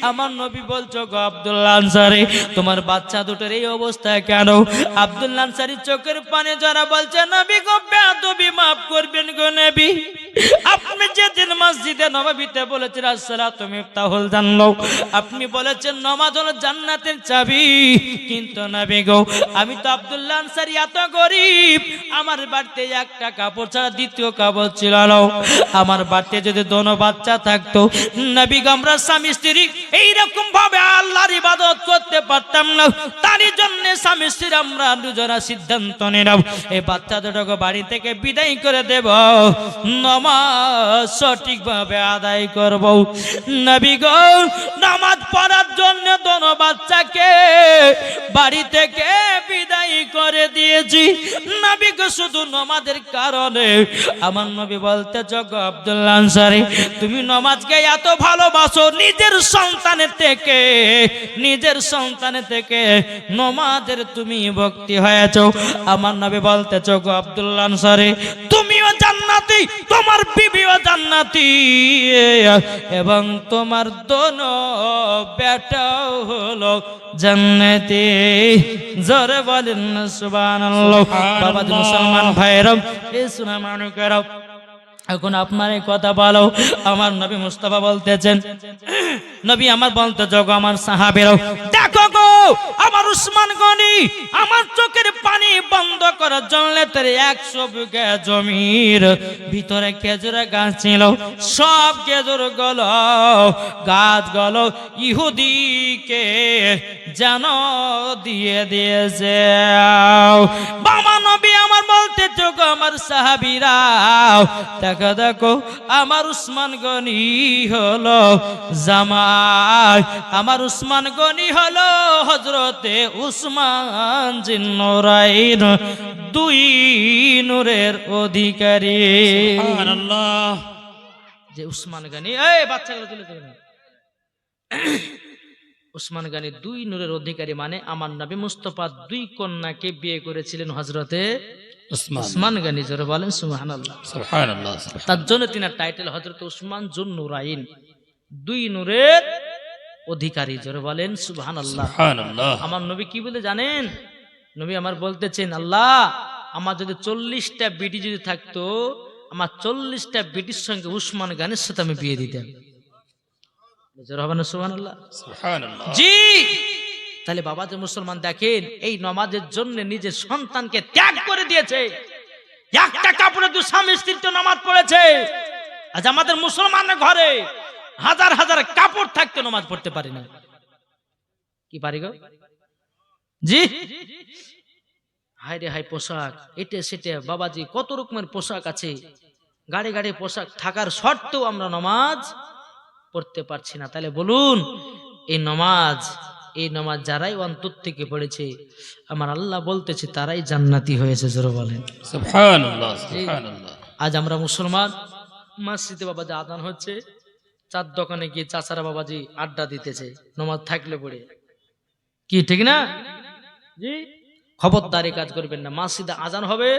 আমার নবী বলছো গো আব্দুল্লাহ আনসারী তোমার বাচ্চা দুটোর এই অবস্থা কেন? আব্দুল্লাহ আনসারী চোখের পানি জরা বলছে নবী গো বেয়াদবি মাফ করবেন গো নবী। আপনি যেদিন মসজিদে নববীতে বলেছেন আসসালাতু মিফতাহুল জান্নাহ, আপনি বলেছেন নামাজ হলো জান্নাতের চাবি, কিন্তু নবী গো আমি তো আব্দুল্লাহ আনসারী এত গরিব, আমার বাড়িতে একটা কাপড় ছাড়া দ্বিতীয় কাপড় ছিল না। আমার বাড়িতে যদি দোনো বাচ্চা থাকতো নবী গো আমরা স্বামী স্ত্রী এইরকম ভাবে আল্লাহর ইবাদত করতে পারতাম না। তারই জন্য স্বামী স্ত্রী আমরা দুজনা সিদ্ধান্ত নিলাম এই বাচ্চা দুটোকে বাড়ি থেকে বিদায় করে দেব, নামাজ সঠিকভাবে আদায় করব। নবী গো নামাজ পড়ার জন্য দোনো বাচ্চাকে বাড়ি থেকে বিদায় করে দিয়েছি। নবী গো শুধু নামাজের কারণে আমার নবী বলতে গো আব্দুল্লাহ আনসারী তুমি নামাজকে এত ভালোবাসো, নিজের সন্তানের থেকে নামাজের তুমি ভক্তি হয়েছো। আমার নবী বলতে গো আব্দুল্লাহ আনসারী তুমিও জান্নাতি, তোমার বিবিও জান্নাতি, এবং তোমার দোনো বেটাও হলো জান্নাতি। জোরে বলেন না সুবহানাল্লাহ। বাবাজি মুসলমান ভাইরা এই সোনা মানুষেরা এখন আপনার এই কথা বলো। আমার নবী মুস্তাফা বলতেছেন নবী আমার বলতে যোগো আমার সাহাবীরাও দেখো গো আমার উসমান গনি আমার চোখের পানি বন্ধ করার জন্য তার 100 বিঘা জমির ভিতরে খেজুর গাছ ছিল, সব খেজুর গুলো গাছ গুলো ইহুদিকে যেন দিয়ে দিয়েছে। বাবা নবী আমার বলতে যোগো আমার সাহাবীরা দেখো দেখো আমার উসমান গনি হলো জামাই, আমার উসমান গনি হলো হযরতে উসমান জিন নূরাইন, দুই নূরের অধিকারী। সুবহানাল্লাহ। যে উসমান গনি এই বাচ্চাগুলো তুলে তুলে উসমান গনি দুই নূরের অধিকারী মানে আমার নবী মুস্তাফা দুই কন্যাকে বিয়ে করেছিলেন হযরতে উসমান গনি। জোরে বলেন সুবহানাল্লাহ। সুবহানাল্লাহ। তার জন্য তিনার টাইটেল হযরতে উসমান জুন নূরাইন, দুই নূরের অধিকারী। জোরে বলেন সুবহানাল্লাহ। সুবহানাল্লাহ। আমার নবী কি বলে জানেন? নবী আমার বলতেছেন আল্লাহ আমার যদি 40টা বিটি যদি থাকতো আমার 40টা বিটির সঙ্গে উসমান গনির সাথে আমি বিয়ে দিতাম। জোরে বলেন সুবহানাল্লাহ। সুবহানাল্লাহ। জি তাহলে বাবা যে মুসলমান দেখেন এই নামাজের জন্য নিজের সন্তানকে ত্যাগ করে দিয়েছে। একটা কাপড়ে দু স্বামী স্ত্রী তো নামাজ পড়েছে। আজ আমাদের মুসলমানের ঘরে হাজার হাজার কাপড় থাকতে নামাজ পড়তে পারি না। কি পারি গো? জি হায় রে হায় পোশাক এটে সেটে বাবাজি কত রকমের পোশাক আছে, গাড়ি গাড়ি পোশাক থাকার সত্ত্বেও আমরা নামাজ পড়তে পারছি না। তাহলে বলুন এই নামাজ যারাই অন্তর থেকে পড়েছে আমার আল্লাহ বলতেছে তারাই জান্নাতি হয়েছে। জোরে বলেন সুবহানাল্লাহ। সুবহানাল্লাহ। আজ আমরা মুসলমান মসজিদে বাবাজি আযান হচ্ছে, চার দোকানে গিয়ে চাচারা বাবাজি আড্ডা দিতেছে নামাজ থাকলে পড়ে। কি ঠিক না? জি খবরদারি কাজ করবেন না। মসজিদে আযান হবে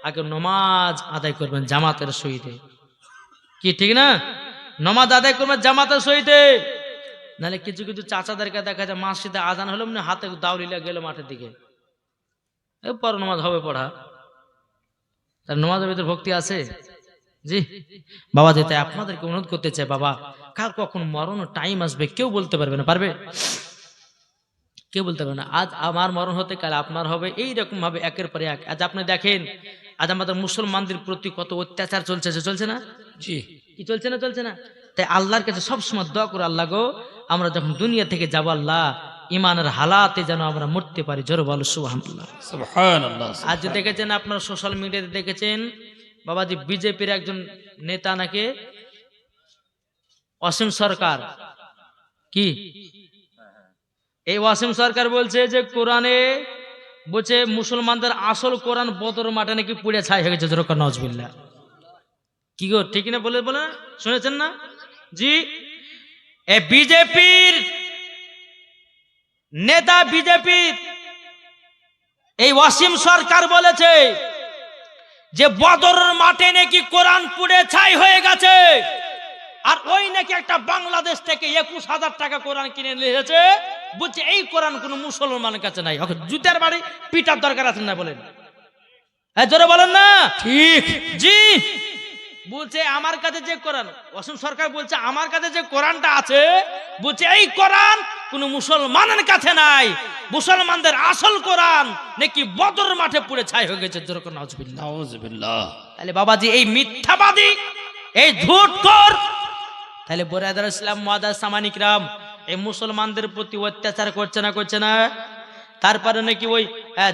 আগে নামাজ আদায় করবেন জামাতের সহিতে। কি ঠিক না? নামাজ আদায় করবেন জামাতের সহিতে। নাহলে কিছু কিছু চাচাদেরকে দেখা যায় মসজিদে আযান হলো মানে হাতে দাউরিলা গেল মাঠের দিকে, এরপর নামাজ হবে পড়া, তার নামাজের ভিতরে ভক্তি আছে? জি বাবা যেতে আপনাদেরকে অনুরোধ করতে চাই বাবা কার কখন মরণ টাইম আসবে কেউ বলতে পারবে না। পারবে? কেউ বলতে পারবে না। আজ আমার মরণ হতে কাল আপনার হবে, এইরকম ভাবে একের পরে এক। আজ আপনি দেখেন আজ আমাদের মুসলমানদের প্রতি কত অত্যাচার চলছে, চলছে না? জি কি চলছে না? চলছে না? তাই আল্লাহর কাছে সবসময় দোয়া করে আল্লাহ গো আমরা যখন দুনিয়া থেকে যাবো আল্লাহ ইমানের হালাতে যেন আমরা মরতে পারি। জোরে বলো সুবহানাল্লাহ। সুবহানাল্লাহ। আজ দেখেছেন আপনারা সোশ্যাল মিডিয়াতে দেখেছেন বাবাজি বিজেপির একজন নেতা নাকি অসীম সরকার, কি এই অসীম সরকার বলছে যে কোরআনে বলছে মুসলমানদের আসল কোরআন বদর মাঠে নাকি পুড়ে ছাই হয়ে গেছে, যেরকম নজবিল্লাহ। কি গো ঠিক না বলে বলে শুনেছেন না? জি, এ বিজেপির নেতা, বিজেপির এই অসীম সরকার বলেছে যে বদরের মাঠে নাকি কোরআন পুড়ে ছাই হয়ে গেছে, আর ওই নাকি একটা বাংলাদেশ থেকে 21,000 টাকা কোরআন কিনে নিয়েছে, বলছে এই কোরআন কোন মুসলমানের কাছে নাই। ওকে জুতার বাড়ি পিটার দরকার আছে না, বলেন হ্যাঁ জোরে বলেন না ঠিক। জি, বলছে আমার কাছে যে কোরআন, অসীম সরকার বলছে আমার কাছে যে কোরআনটা আছে, বলছে এই কোরআন কোন মুসলমানের কাছে নাই, মুসলমানদের আসল কোরআন নাকি বদর মাঠে পুড়ে ছাই হয়ে গেছে, যেরকম নাউজুবিল্লাহ। নাউজুবিল্লাহ। তাহলে বাবাজি এই মিথ্যাবাদী, এই ঝুটখোর, তাহলে বরাদার ইসলাম মুআদ্দাস সামানিকরাম এই মুসলমানদের প্রতি অত্যাচার করছে না, করছে না? তারপরে নাকি ওই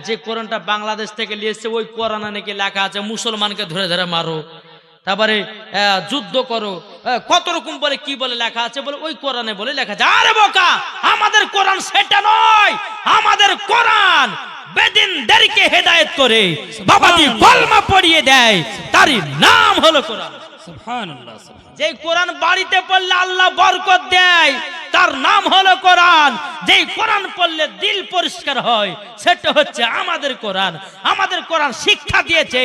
যে কোরআনটা বাংলাদেশ থেকে নিয়েছে ওই কোরআনে নাকি লেখা আছে মুসলমানকে ধরে ধরে মারো, তারপরে যুদ্ধ করো, কত রকম বলে কি বলে লেখা আছে, বলে ওই কোরআনে বলে লেখা আছে। আরে বোকা, আমাদের কোরআন সেটা নয়, আমাদের কোরআন বেদিনদেরকে হেদায়েত করে বাবাজি কলমা পড়িয়ে দেয়, তারই নাম হলো কোরআন। সুবহানাল্লাহ, সুবহানাল্লাহ। যে কোরআন বাড়িতে পড়লে আল্লাহ বরকত দেয়, তার নাম হলো কোরআন। যেই কোরআন পড়লে দিল পরিষ্কার হয়, সেটা হচ্ছে আমাদের কোরআন। আমাদের কোরআন শিক্ষা দিয়েছে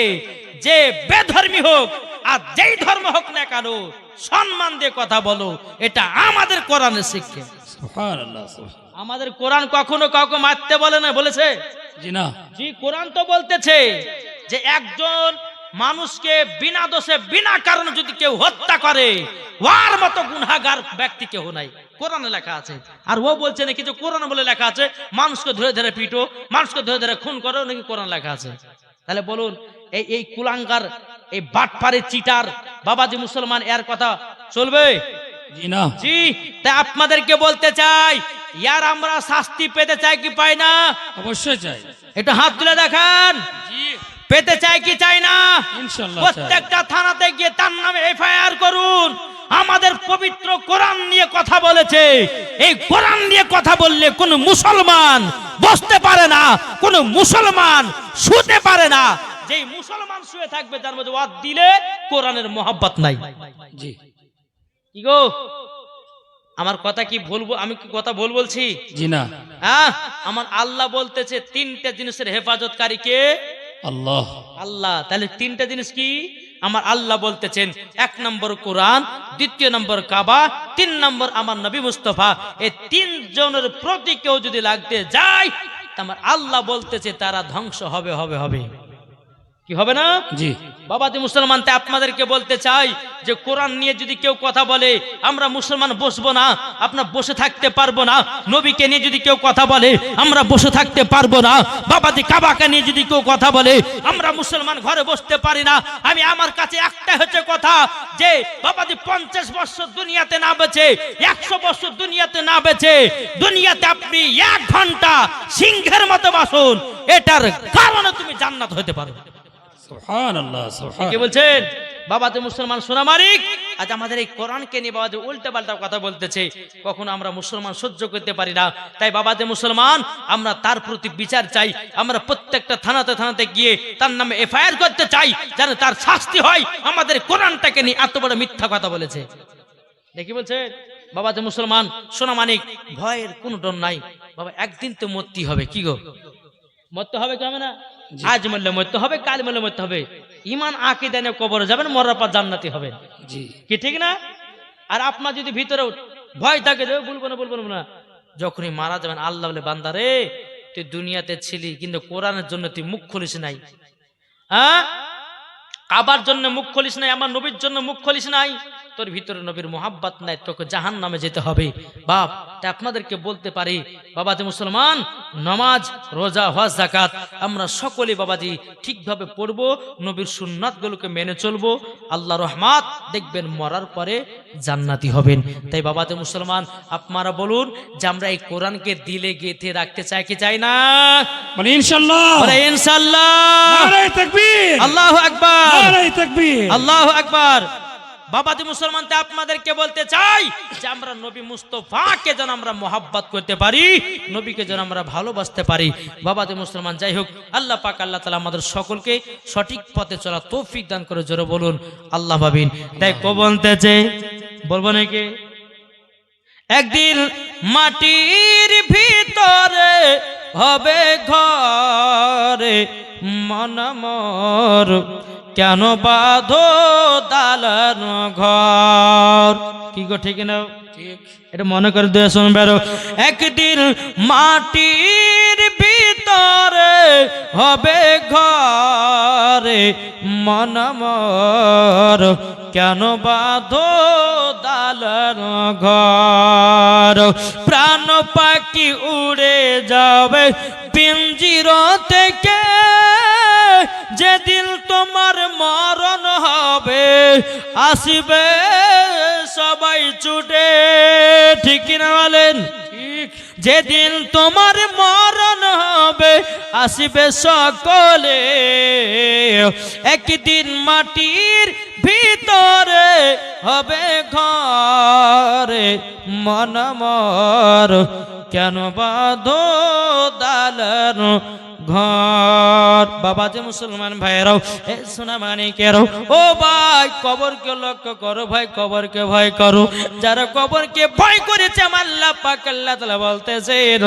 যে বেধর্মী হোক আর যেই ধর্ম হোক না কেন সম্মান দিয়ে কথা বলো, এটা আমাদের কোরআনের শিক্ষা। সুবহানাল্লাহ, সুবহানাল্লাহ। আমাদের কোরআন কখনো কাউকে মারতে বলে না, বলেছে? জি না। জি, কোরআন তো বলতেছে যে একজন মানুষকে বিনা দোষে বিনা কারণে যদি কেউ হত্যা করে, ওর মতো গুনাহগার ব্যক্তি কেউ নাই, কোরআনে লেখা আছে। আর ও বলছে নাকি যে কোরআনে বলে লেখা আছে মানুষকে ধরে ধরে পিটো, মানুষকে ধরে ধরে খুন করো, নাকি কোরআন লেখা আছে। তাহলে বলুন এই কুলাঙ্গার, এই বাটপারে চিটার বাবাজি মুসলমান এর কথা চলবে? জি না। জি, তাই আপনাদেরকে বলতে চাই, ইয়ার আমরা শাস্তি পেতে চাই কি পাই না? অবশ্যই চাই। একটু হাত তুলে দেখান, জি পেতে চাই কি চাই না? ইনশাআল্লাহ চাই। প্রত্যেকটা থানাতে গিয়ে তার নামে এফআইআর করুন। আমাদের পবিত্র কোরআন নিয়ে কথা বলেছে, এই কোরআন নিয়ে কথা বললে কোন মুসলমান বসতে পারে না, কোন মুসলমান শুতে পারে না। যেই মুসলমান শুয়ে থাকবে তার মধ্যে ওয়াদ দিলে কোরআনের মহব্বত নাই। জি। কি গো, আমার কথা কি বলবো? আমি কি কথা বলছি? জি না। আমার আল্লাহ বলতেছে তিনটা জিনিসের হেফাজতকারী কে? আল্লাহ। আল্লাহ। তাহলে তিনটা জিনিস কি? আমার আল্লাহ বলতেছেন, 1 নম্বর কোরআন, 2 নম্বর কাবা, 3 নম্বর আমার নবী মুস্তাফা। এই 3 জনের প্রতি কেউ যদি লাগতে যায়, আমার আল্লাহ বলতেছে তারা ধ্বংস হবে, হবে, হবে। কি হবে না? জি। বাবাজি মুসলমান, তাই আপনাদেরকে বলতে চাই যে কোরআন নিয়ে যদি কেউ কথা বলে, আমরা মুসলমান বসবো না, আপনার বসে থাকতে পারবো না। নবীকে নিয়ে যদি কেউ কথা বলে, আমরা বসে থাকতে পারবো না। বাবাজি কাবাকে নিয়ে যদি কেউ কথা বলে, আমরা মুসলমান ঘরে বসতে পারি না। আমি আমার কাছে একটা হচ্ছে কথা যে বাবাজি 50 বছর দুনিয়াতে না বেঁচে, 100 বছর দুনিয়াতে না বেঁচে, দুনিয়াতে আপনি 1 ঘন্টা সিংহের মতো বাসুন, এটার কারণে তুমি জান্নাত হতে পারো। সুবহানাল্লাহ, কে সুবহানাল্লাহ। বলছেন? বাবাজি মুসলমান সোনা মালিক আজ আমাদের এই কোরআনকে নিয়ে বাবাজি উল্টা পাল্টা কথা বলতেছে, কখনো আমরা মুসলমান সহ্য করতে পারি না। তাই বাবাজি মুসলমান আমরা তার প্রতি বিচার চাই। আমরা প্রত্যেকটা থানাতে থানাতে গিয়ে তার নামে এফআইআর করতে চাই, যেন তার শাস্তি হয়। আমাদের কোরআনটাকে নিয়ে এত বড় মিথ্যা কথা বলেছে, দেখি বলছে বাবাজি মুসলমান সোনা মানিক, ভয়ের কোনো ডর নাই বাবা, একদিন তো মরতে হবে। কি গো, মরতে হবে কেমন না? আজ মরলে মরতে হবে, কাল মরলে মরতে হবে। ইমান আকীদা নিয়ে কবরে যাবেন, মরার পর জান্নাতি হবেন। জি। কি ঠিক না? আর আপনার যদি ভিতরে ভয় থাকে যে বলবো না, বলবো না, যখনই মারা যাবেন আল্লাহ বলে বান্দা রে, তুই দুনিয়াতে ছিলি কিন্তু কোরআনের জন্য তুই মুখ খুলিস নাই, হ্যাঁ, কাবার জন্য মুখ খুলিস নাই, আমার নবীর জন্য মুখ খুলিস নাই, তোর ভিতরে নবীর মোহাব্বত নাই, তোকে জাহান্নামে যেতে হবে। বাপ, তা আপনাদেরকে বলতে পারি বাবাজি মুসলমান, নামাজ, রোজা, হজ, যাকাত আমরা সকলে বাবাজি ঠিকভাবে পড়বো, নবীর সুন্নাতগুলোকে মেনে চলবো, আল্লাহ রহমাত দেখবেন মরার পরে জান্নাতি হবেন। তাই বাবাজি মুসলমান, আপনারা বলুন যে আমরা এই কোরআনকে দিলে গেঁথে রাখতে চাই কি চাই না? মানে ইনশাআল্লাহ, বলে ইনশাআল্লাহ। নারায়ে তাকবীর, আল্লাহু আকবার, নারায়ে তাকবীর, আল্লাহু আকবার। বাবাজি মুসলমান, তা আপনাদেরকে বলতে চাই যে আমরা নবী মুস্তাফাকে যেন আমরা মোহাব্বত করতে পারি, নবীকে যেন আমরা ভালোবাসতে পারি। বাবাজি মুসলমান, যাই হোক, আল্লাহ পাক আল্লাহ তাআলা আমাদের সকলকে সঠিক পথে চলা তৌফিক দান করে, জোরে বলুন আল্লাহ ভাবিন। তাই কো বলতেছে, বলবো নাকি? একদিন মাটির ভিতরে হবে ঘরে মন মোর, কেন বাঁধো দালান ঘর? কি গো, ঠিক না? ঠিক। এটা মনে করে দিয়ে শুনবে। একদিন মাটির ভিতরে হবে ঘরে মন মোর, কেন বাঁধো দালান ঘর? প্রাণ পাখি উড়ে যাবে পিঞ্জির থেকে, যেদিন তোমার মরণ হবে আসিবে সবাই ছুটে। ঠিক কিনা বলেন? ঠিক। যেদিন তোমার মরণ হবে আসিবে সকলে, একদিন মাটির ভিতরে হবে ঘরে মন মোর, কেন বাঁধো দালান ঘর? বাবাজি মুসলমান ভাইরাও, এ সোনা মানিকেরাও, ও ভাই, কবরকে লক্ষ্য করো ভাই, কবরকে ভয় করো। যারা কবরকে ভয় করেছে আমার আল্লাহ পাক আল্লাহ তাআলা বলতেছেন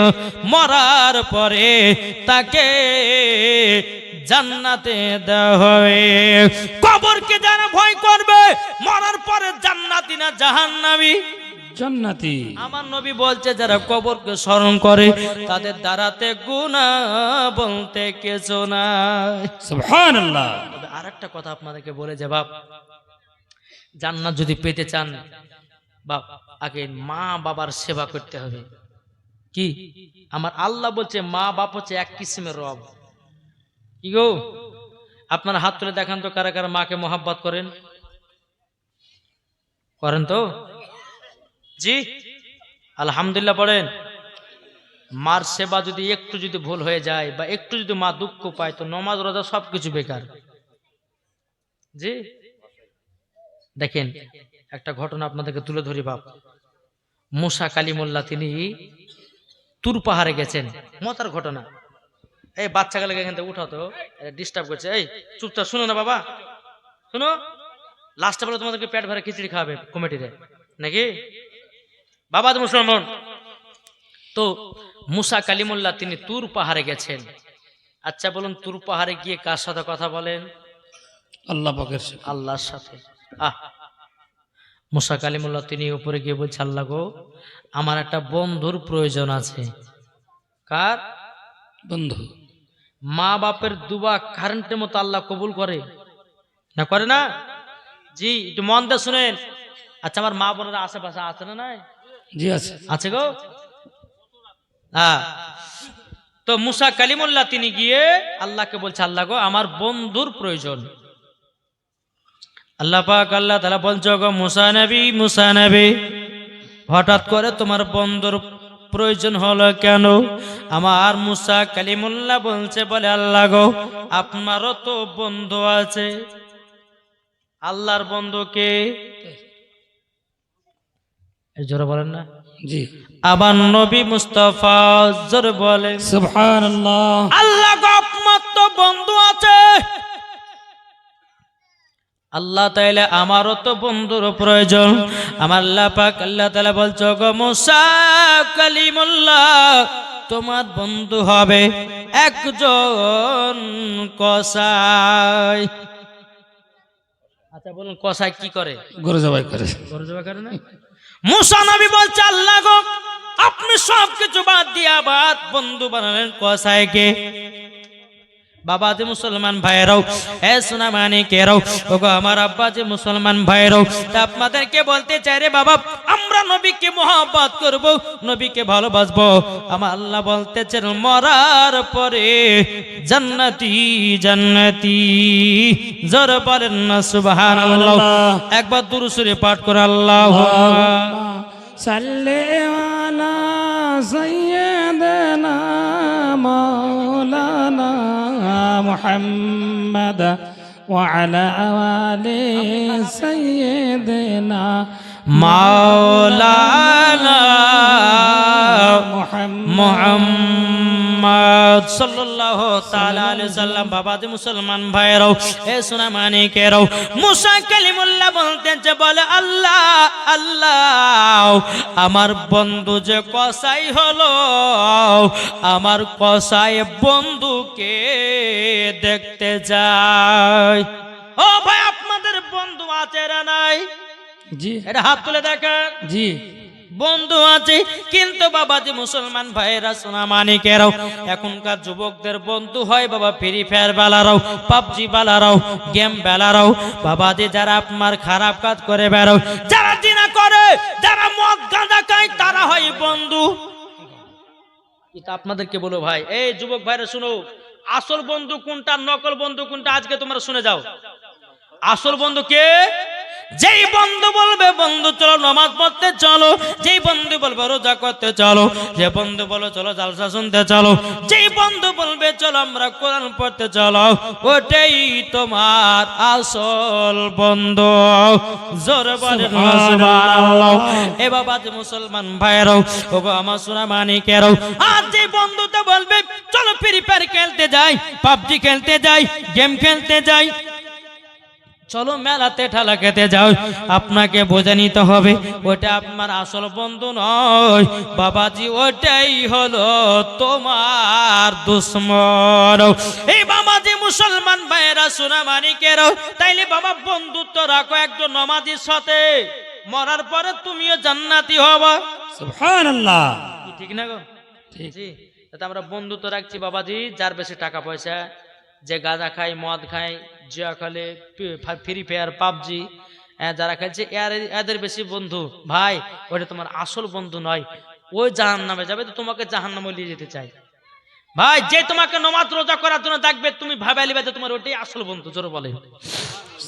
মরার পরে তাকে জান্নাতে দেওয়া হবে। কবরকে যারা ভয় করবে মরার পরে জান্নাতি না জাহান্নামী? জান্নাতি। আমার নবী বলছে যারা কবরকে স্মরণ করে তাদের দ্বারাতে গুনাহ বলতে কিছু নাই। সুবহানাল্লাহ। তবে আরেকটা কথা আপনাদেরকে বলে যে বাপ, জান্নাত যদি পেতে চান বাপ, আগে মা বাবার সেবা করতে হবে। কি আমার আল্লাহ বলছে মা বাপ হচ্ছে এক কিসিমের রব। কি গো, আপনারা হাত তুলে দেখান তো কারা কারা মাকে মোহাব্বত করেন? করেন তো? জি, আলহামদুলিল্লাহ পড়েন। মার সেবা যদি একটু যদি ভুল হয়ে যায় বা একটু যদি মা দুঃখ পায় তো নমাজ রোজা সবকিছু বেকার। জি, দেখেন একটা ঘটনা আপনাদেরকে তুলে ধরি বাপ। মুসা কালিমুল্লাহ তিনি তুর পাহাড়ে গেছেন, মজার ঘটনা। এই বাচ্চাগুলোকে এখান থেকে উঠাও তো, ডিস্টার্ব করছে। এই চুপচাপ শুনো না বাবা, শুনো। লাস্টে বলে তোমাদেরকে পেট ভরে খিচড়ি খাওয়াবে কমিটিতে নাকি? বাবা মুসলমান, তো মুসা কালিমুল্লাহ তিনি তুর পাহাড়ে গেছেন। আচ্ছা বলুন, তুর পাহাড়ে গিয়ে কার সাথে কথা বলেন? আল্লাহ পাকের সাথে। আল্লাহর সাথে। মুসা কালিমুল্লাহ তিনি উপরে গিয়ে বলছে, আল্লাহ গো, আমার একটা বন্ধুর প্রয়োজন আছে। কার বন্ধু? মা বাপের দুবা কারেন্টের মতো আল্লাহ কবুল করে না, করে না? জি, একটু মন দিয়ে শুনেন। আচ্ছা, আমার মা বোনেরা আশেপাশে আছে না? নাই? জি আছে। আছে গো। তো মুসা কালিমুল্লাহ তিনি গিয়ে আল্লাহকে বলছে, আল্লাহ গো, আমার বন্ধুর প্রয়োজন। আল্লাহ পাক আল্লাহ তাআলা বলছে, গো মুসা নবী, মুসা নবী, হঠাৎ করে তোমার বন্ধুর প্রয়োজন হলো কেন? আমার মুসা কালিমুল্লাহ বলছে, বলে আল্লাহ গো, আপনারও তো বন্ধু আছে। আল্লাহর বন্ধু কে? জোরে বলেন না? জি। আবার নবী মুস্তাফা, জোরে বলেন সুবহানাল্লাহ। আল্লাহ গো, আপনার তো বন্ধু আছে। আল্লাহ তাআলা আমারও তো বন্ধুর প্রয়োজন। আমার আল্লাহ পাক আল্লাহ তাআলা বলছো, গো মুসা কালিমুল্লাহ, তোমার বন্ধু হবে একজন কসাই। আচ্ছা বলুন, কসাই কি করে? গরু জবাই করে। গরু জবাই করে না? মুসা নবী বলছে, আল্লাহ গো, আপনি সবকিছু বাদ দিয়ে আবার বন্ধু বানালেন কসাইকে। বাবা যে মুসলমান ভাইরাও, এ সোনা মানিকেরাও, ওগো আমার আব্বা যে মুসলমান ভাইরাও, তা আপনাদেরকে বলতে চাই রে বাবা, আমরা নবীকে মহব্বত করব, নবীকে ভালোবাসবো। আমার আল্লাহ বলতেছেন মরার পরে জান্নাতি জান্নাতি। জোরে বলেন না সুবহানাল্লাহ। একবার দুরূদ শরীফ পাঠ করে আল্লাহুম্মা সাল্লি আলা সাইয়্যিদিনা মাওলানা মুহাম্মাদ ওয়া আলা আলি সাইয়্যিদিনা মাওলানা মুহাম্মদ সাল্লাল্লাহু তাআলা আলাইহি সাল্লাম। বাবা যে মুসলমান ভাইরাও, এ সোনা মানিকেরাও, মুসা কালিমুল্লাহ বলতেছে, বলে আল্লাহ আল্লাহ, আমার বন্ধু যে কসাই হলো, আমার কসাই বন্ধুকে দেখতে যায়। ও ভাই, আপনাদের বন্ধু আছে না নাই? জি এটা হাত তুলে দেখেন। জি বন্ধু আছে, কিন্তু বাবাজি মুসলমান ভাইয়েরা সোনা মানিকেরাও, এখনকার যুবকদের বন্ধু হয় বাবা ফ্রি ফায়ার বেলারাও, পাবজি বেলারাও, গেম বেলারাও। বাবাজি যারা আপনার খারাপ কাজ করে বেড়াও, যারা জিনা করে, যারা মদ গাঁজা খায়, তারা হয় বন্ধু। এটা আপনাদেরকে বলো ভাই, এই যুবক ভাইরা শুনো, আসল বন্ধু কোনটা, নকল বন্ধু কোনটা, আজকে তোমরা শুনে যাও। আসল বন্ধু কে? যেই বন্ধু বলবে বন্ধু চলো নামাজ পড়তে চলো, যেই বন্ধু বলবে রোজা করতে চলো, যে বন্ধু বলো চলো জালসা শুনতে চলো, যেই বন্ধু বলবে চলো আমরা কোরআন পড়তে চলো, ওটাই তোমার আসল বন্ধু। জোরে বলেন সুবহানাল্লাহ। এ বাবা যে মুসলমান ভাইরাও, ওগো আমার সোনা মানিকেরাও, আর যে বন্ধুটা বলবে চলো ফ্রি ফায়ার খেলতে যাই, পাবজি খেলতে যাই, গেম খেলতে যাই, চলো মেলাতে ঠেলা খেতে যাও, আপনাকে বোঝা নিতে হবে ওটা আপনার আসল বন্ধু নয় বাবাজি, ওটাই হলো তোমার দুশ্মন। এই বাবাজি মুসলমান ভাইয়েরা সোনা মানিকেরাও, তাইলে বাবা বন্ধুত্ব রাখো একজন নমাজির সাথে, মরার পরে তুমিও জান্নাতি হবা। সুবহানাল্লাহ। ঠিক না গো? ঠিক। জি, তাতে আমরা বন্ধুত্ব রাখছি বাবাজি, যার বেশি টাকা পয়সা, যে গাঁজা খায়, মদ খায়, জিয়া খেলে, ফ্রি ফায়ার, পাবজি যারা খেলছে, এদের বেশি বন্ধু ভাই, ওটা তোমার আসল বন্ধু নয়। ওই জাহান্নামে যাবে, তো তোমাকে জাহান্নামে নিয়ে যেতে চাই ভাই। যে তোমাকে নামাজ রোজা করার জন্য ডাকবে, তুমি ভাবে লিবে যে তোমার ওটাই আসল বন্ধু। জোরে বলে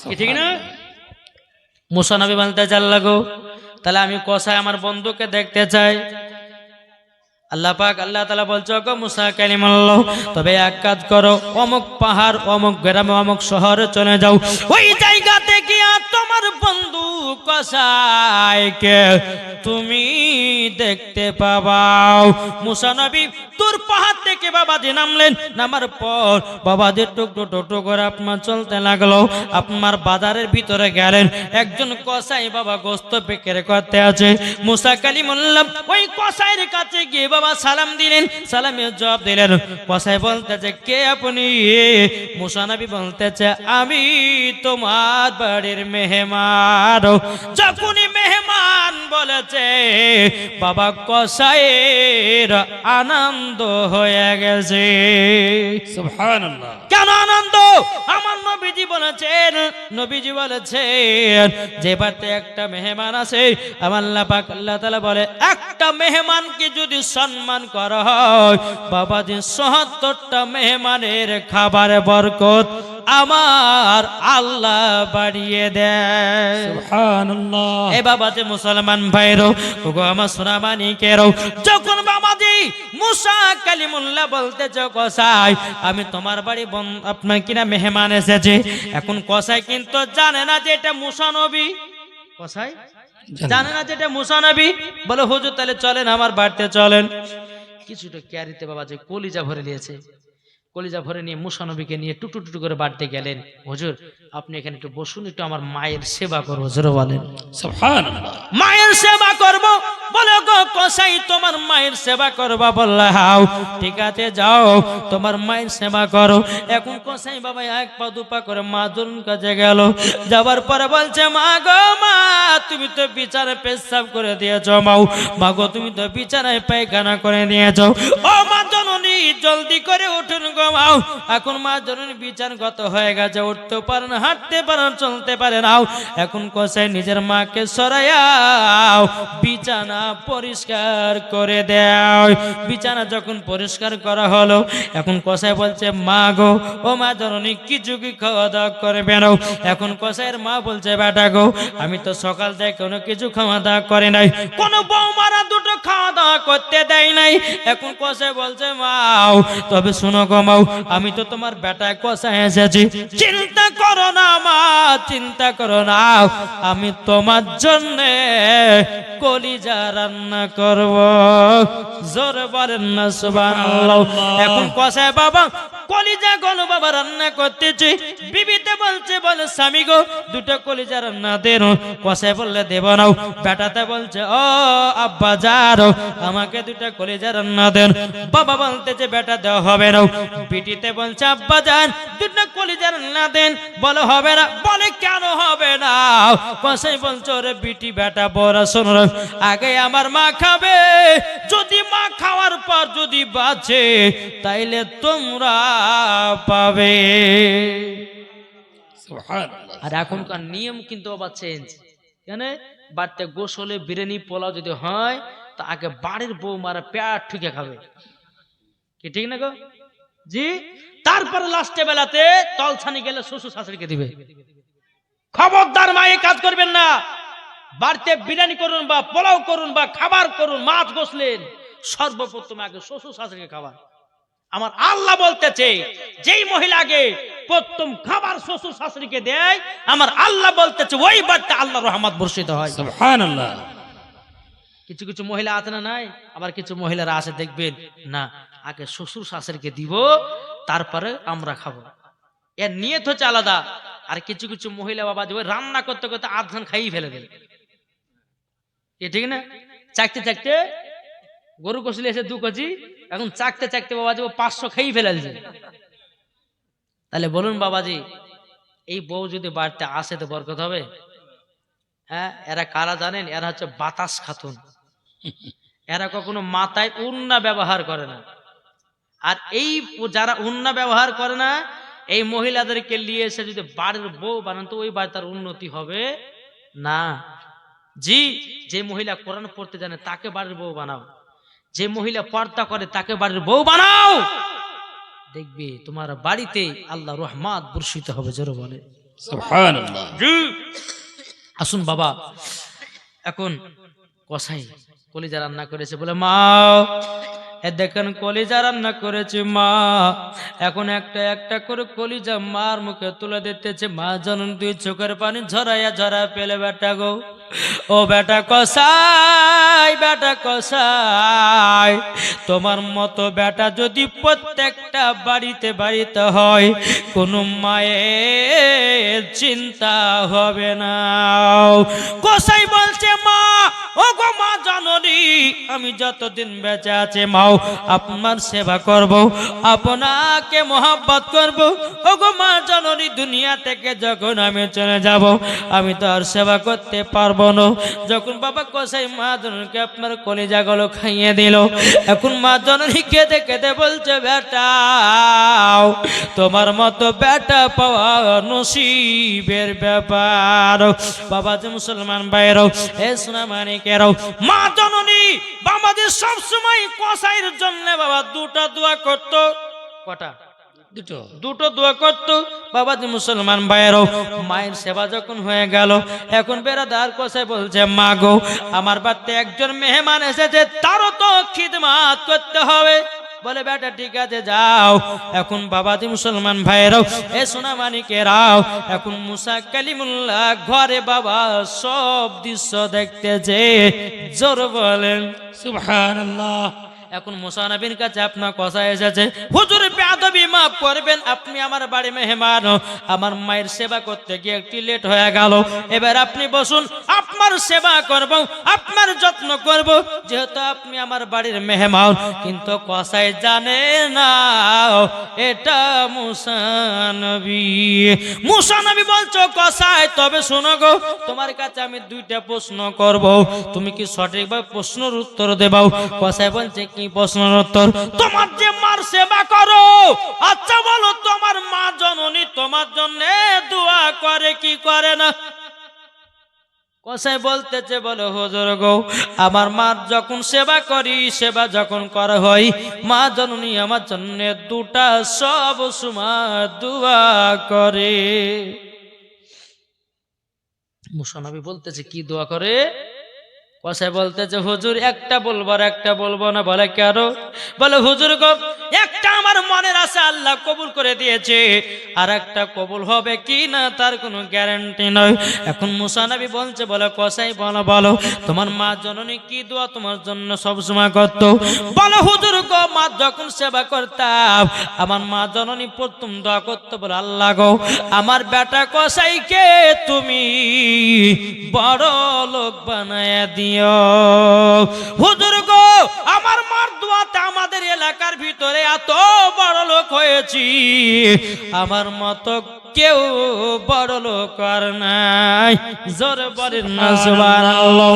কি ঠিক না? মুসা নবী বলতে চাল্লা গো, তাহলে আমি কসাই আমার বন্ধুকে দেখতে চাই। আল্লাহ পাক আল্লাহ তাআলা বলছো গো মুসা কালিমাল্লাহ, তবে এক কাজ করো, অমুক পাহাড়, অমুক গ্রামে, অমুক শহরে চলে যাও, ওই জায়গাতে গিয়া তোমার বন্ধু কসাইকে তুমি দেখতে পাবাও। মুসা নবী তোর পাহাড় থেকে বাবাজি নামলেন, নামার পর বাবাজি টুকরো টুকরো করে আপনার চলতে লাগলো, আপনার বাজারের ভিতরে গেলেন, একজন কসাই বাবা গোস্ত বিক্রি করতে আছে। মুসা কালিমুল্লাহ ওই কসাইয়ের কাছে গিয়ে বাবা সালাম দিলেন, সালামের জবাব দিলেন। কসাই বলতেছে কে আপনি? মুসা নবী বলতেছে আমি তোমার বাড়ির মেহমান। যখনই মেহমান বলেছে বাবা কসাইয়ের আনন্দ হয়ে গেছে। সুবহানাল্লাহ। কেন আনন্দ? আমার নবীজি বলেছেন, নবীজি বলেছেন যে বাড়িতে একটা মেহমান আছে, আমার আল্লাহ পাক আল্লাহ তাআলা বলে একটা মেহমানকে যদি সম্মান করা হয় বাবাজি ৭৭টা মেহমানের খাবার বরকত আমার আল্লাহ বাড়িয়ে দেয়। সুবহানাল্লাহ। এ বাবাজি মুসলমান ভাইরো, ওগো আমার সোনা মানিকেরও, যখন বাবাজি মুসা কালিমুল্লাহ বলতেছে কসাই আমি তোমার বাড়ি আপনার কিনা মেহমান এসেছে, এখন কসাই কিন্তু জানে না যে এটা মুসা নবী, কসাই জানে না যে এটা মুসা নবী। বলে হুজুর তাহলে চলেন আমার বাড়িতে চলেন। কিছুটা ক্যারিতে বাবাজি কলিজা ভরে নিয়েছে, কলিজা ভরে নিয়ে মুসা নবীকে নিয়ে টুটু টুটু করে বাড়তে গেলেন। হুজুর আপনি এখানে একটু বসুন, একটু আমার মায়ের সেবা করবো। হুজুর বলেন সুবহানাল্লাহ। মায়ের সেবা করব। বলে গো কসাই তোমার মায়ের সেবা করবা বললে হাও ঠিক আছে যাও তোমার মায়ের সেবা করো এখন কসাই বাবা এক পা দুপা করে মা জরুন কাছে গেল যাবার পরে বলছে মা গো মা তুমি তো বিছানায় পেশাব করে দিয়েছো মা গো তুমি তো বিছানায় পায়খানা করে দিয়েছো ও মা জননী জলদি করে উঠুন গো মাও এখন মা জননী বিছানগত হয়ে গেছে উঠতে পারে না হাঁটতে পারে না চলতে পারে না এখন কসাই নিজের মাকে সরাইয়াও বিছানা পরিষ্কার করে দাও বিছানা যখন পরিষ্কার করা হলো এখন কসাই বলছে মা গো ও মা জননী কিছু কি খাওয়া দাওয়া করবে না এখন কসাইয়ের মা বলছে বেটা গো আমি তো সকাল থেকে কোনো কিছু খাওয়া দাওয়া করে নাই কোনো বৌমারা দুটো খাওয়া দাওয়া করতে দেয় নাই এখন কসাই বলছে মাও তবে শোনো গো মাও আমি তো তোমার বেটায় কসাই এসেছি চিন্তা করো না মা চিন্তা করো না আমি তোমার জন্য কলিজা রান্না করব জোর বলেন না সুবহানাল্লাহ এখন কসাই বাবা কলিজা গলো বাবা রান্না করতেছি বিবিতে বলছে বলে স্বামী গো দুটো কলিজা রান্না দেন কসাই বললে দেব না বেটাতে বলছে ও আব্বা যাও আমাকে দুটো কলিজা রান্না দেন বাবা বলতেছে বেটা দেওয়া হবে না বিটিতে বলছে আব্বা যান দুটো কলিজা রান্না দেন বলে হবে না বলে কেন হবে না কসাই বলছে ওরে বিটি বেটা বড় শোনো আগে আমার মা খাবে যদি মা খাওয়ার পর যদি বাঁচে তাইলে তোমরা পাবে সুবহানাল্লাহ। আর এখনকার নিয়ম কিন্তু আবার চেঞ্জ কেন বাড়িতে গোসলে বিরিয়ানি পোলাও যদি হয় তা আগে বাড়ির বউ মারা পেট ঠুকে খাবে কি ঠিক না গো জি তারপরে লাস্টে বেলাতে তলছানি গেলে শ্বশুর শাশুড়িকে দিবে খবরদার মা এই কাজ করবেন না বাড়িতে বিরিয়ানি করুন বা পোলাও করুন বা খাবার করুন মাছ গোসলেন সর্বপ্রথম আগে শ্বশুর শাশুড়িকে খাবার আমার আল্লাহ বলতেছে যেই মহিলাকে প্রথম খাবার শ্বশুর শাশুড়িকে দেয় আমার আল্লাহ বলতেছে ওই বাড়িতে আল্লাহর রহমত বর্ষিত হয় সুবহানাল্লাহ। কিছু কিছু মহিলা আছে না নাই আবার কিছু মহিলারা আছে দেখবেন না আগে শ্বশুর শাশুড়িকে দিব তারপরে আমরা খাবো এর নিয়ত হচ্ছে আলাদা আর কিছু কিছু মহিলা বাবা যে রান্না করতে করতে আধখান খাইয়ে ফেলে দেয় এ ঠিক না চাকতে চাকতে গরু কষলে এসে 2 কেজি এখন চাকতে চাকতে বাবাজি 500 খেয়ে ফেলেছে তাহলে বলুন বাবাজি এই বউ যদি বাড়িতে আসে তো বরকত হবে হ্যাঁ এরা কারা জানেন এরা হচ্ছে বাতাস খাতুন এরা কখনো মাথায় উন্না ব্যবহার করে না আর এই যারা উন্না ব্যবহার করে না এই মহিলাদেরকে নিয়ে এসে যদি বাড়ির বউ বানান তো ওই বাড়ি তার উন্নতি হবে না জি যে মহিলা কোরআন পড়তে জানে তাকে বাড়ির বউ বানাও যে মহিলা পর্দা করে তাকে বাড়ির বউ বানাও দেখবি তোমার বাড়িতে আল্লাহ রহমত বর্ষিত হবে জোরে বলে সুবহানাল্লাহ। জি আসুন বাবা এখন কসাই কলিজা রান্না করেছে বলে মা এ দেখেন কলিজা রান্না করেছে মা এখন একটা একটা করে কলিজা মার মুখে তুলে দিতেছে মা জনন 2 চোখের পানি ঝরাইয়া ঝরা পেলে বেটা গো ও বেটা কসাই তোমার মতো বেটা যদি প্রত্যেকটা বাড়িতে বাড়িতে হয় কোনো মায়ের চিন্তা হবে না কসাই বলছে মা ও গো মা জননী আমি যতদিন বেঁচে আছে মাও আপনার সেবা করব আপনাকে মহব্বত করব ও গো মা জননী দুনিয়া থেকে যখন আমি চলে যাব আমি তো আর সেবা করতে পারবো না যখন বাবা কসাই মা জননীকে আপনার কলিজাগুলো খাইয়ে দিল এখন মা জননী কেঁদে কেঁদে বলছে বেটা তোমার মতো বেটা পাওয়া নসিবের ব্যাপার বাবা যে মুসলমান ভাইরাও এ সোনা মানিকেরাও মা জননী বাবাজি সব সময় কসাইয়ের জন্য বাবা 2টা দোয়া করত কটা দুটো দোয়া করতো বাবাজি মুসলমান ভাইয়েরও মায়ের সেবা যখন হয়ে গেল এখন বেরাদার কসাই বলছে মা গো আমার বাড়িতে একজন মেহমান এসেছে তারও তো খিদমত করতে হবে বলে বেটা ঠিক আছে যাও এখন বাবাজি মুসলমান ভাইয়েরাও এ সোনা মানিকেরাও এখন মুসা কালিমুল্লাহ ঘরে বাবা সব দৃশ্য দেখতেছে জোর বলেন সুবহানাল্লাহ। এখন মুসা নবীর কাছে আপনার কসাই এসেছে হুজুর বেয়াদবি মাফ করবেন আপনি আমার বাড়ি মেহমান আমার মায়ের সেবা করতে গিয়ে একটু লেট হয়ে গেল এবার আপনি বসুন আপনার সেবা করব আপনার যত্ন করব যেহেতু আপনি আমার বাড়ির মেহমান, কিন্তু কসাই জানে না এটা মুসা নবী। মুসা নবী বলছো কসাই, তবে শোনো গো, তোমার কাছে আমি দুইটা প্রশ্ন করব, তুমি কি সঠিকভাবে প্রশ্নের উত্তর দেবাও? কসাই বলছে কি প্রশ্নের উত্তর? তোমার যে মার সেবা করো, আচ্ছা বলো তোমার মা জননী তোমার জন্য দোয়া করে কি করে না? কসাই বলতেছে, বলে হুজুর গো, আমার মার যখন সেবা করি, সেবা যখন করা হয়, মা জননী আমার জন্য দুটা সব সময় দোয়া করে। মুসা নবী বলতেছে কি দোয়া করে? কসাই বলতেছে হুজুর একটা বলবো আর একটা বলবো না। বলে কেন? বলে হুজুর গো, একটা আমার মনের আশা আল্লাহ কবুল করে দিয়েছে, আর একটা কবুল হবে কি না তার কোনো গ্যারান্টি নয়। এখন মুসা নবী বলছে, বলে কসাই বলো বলো তোমার মা জননী কি দোয়া তোমার জন্য সবসময় করতো? বলে হুজুর গো, মা যখন সেবা করতাম, আমার মা জননী প্রথম দোয়া করতো, বলে আল্লাহ গো, আমার বেটা কসাইকে তুমি বড় লোক বানায়া দিও। হুজুর গো, আমার মার দোয়াতে আমাদের এলাকার ভিতরে এত বড় লোক হয়েছি, আমার মতো কেউ বড় লোক আর নাই। জোরে বলেন না সুবহানাল্লাহ।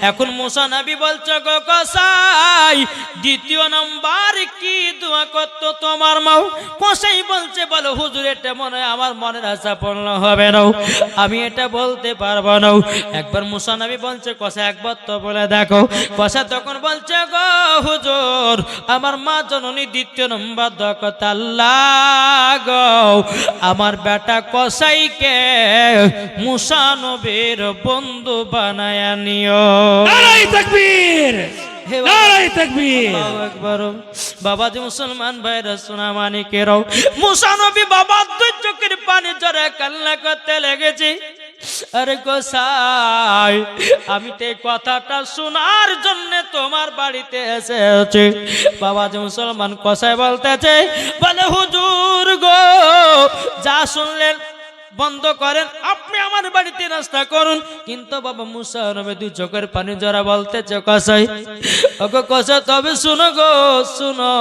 এখন মুসা নবী বলছে গো কসাই, দ্বিতীয় নাম্বার কি দোয়া করতো তোমার মা? কসাই বলছে, বলো হুজুর, এটা মনে হয় আমার মনের আশা পূর্ণ হবে না, আমি এটা বলতে পারবো না। একবার মুসা নবী বলছে কসাই একবার তো বলে দেখো। কসাই তখন বলছে গো হুজুর, আমার মা জননী দ্বিতীয় নম্বর দোয়া করতে, আল্লাহ গো, আমার বেটা কসাইকে মুসা নবীর বন্ধু বানায়া নিও। নারায়ে তাকবীর, নারায়ে তাকবীর। আল্লাহু আকবার। বাবাজি মুসলমান ভাইরা সোনা মানিকেরাও, মুসা নবী বাবা দুই চোখের পানি ঝরে কান্না করতে লেগেছে। আরে গোসাই, আমি তো এই কথাটা শোনার জন্য তোমার বাড়িতে এসেছি। বাবাজি মুসলমান কসাই বলতেছে, বলে হুজুর গো, যা শুনলেন বন্ধ করেন, আপনি আমার বাড়িতে নাস্তা করুন। কিন্তু বাবা মুসা নবী দুই চোখের পানি জরা বলতেছে কসাই, ওগো কসাই, তবে শুনো গো শুনো,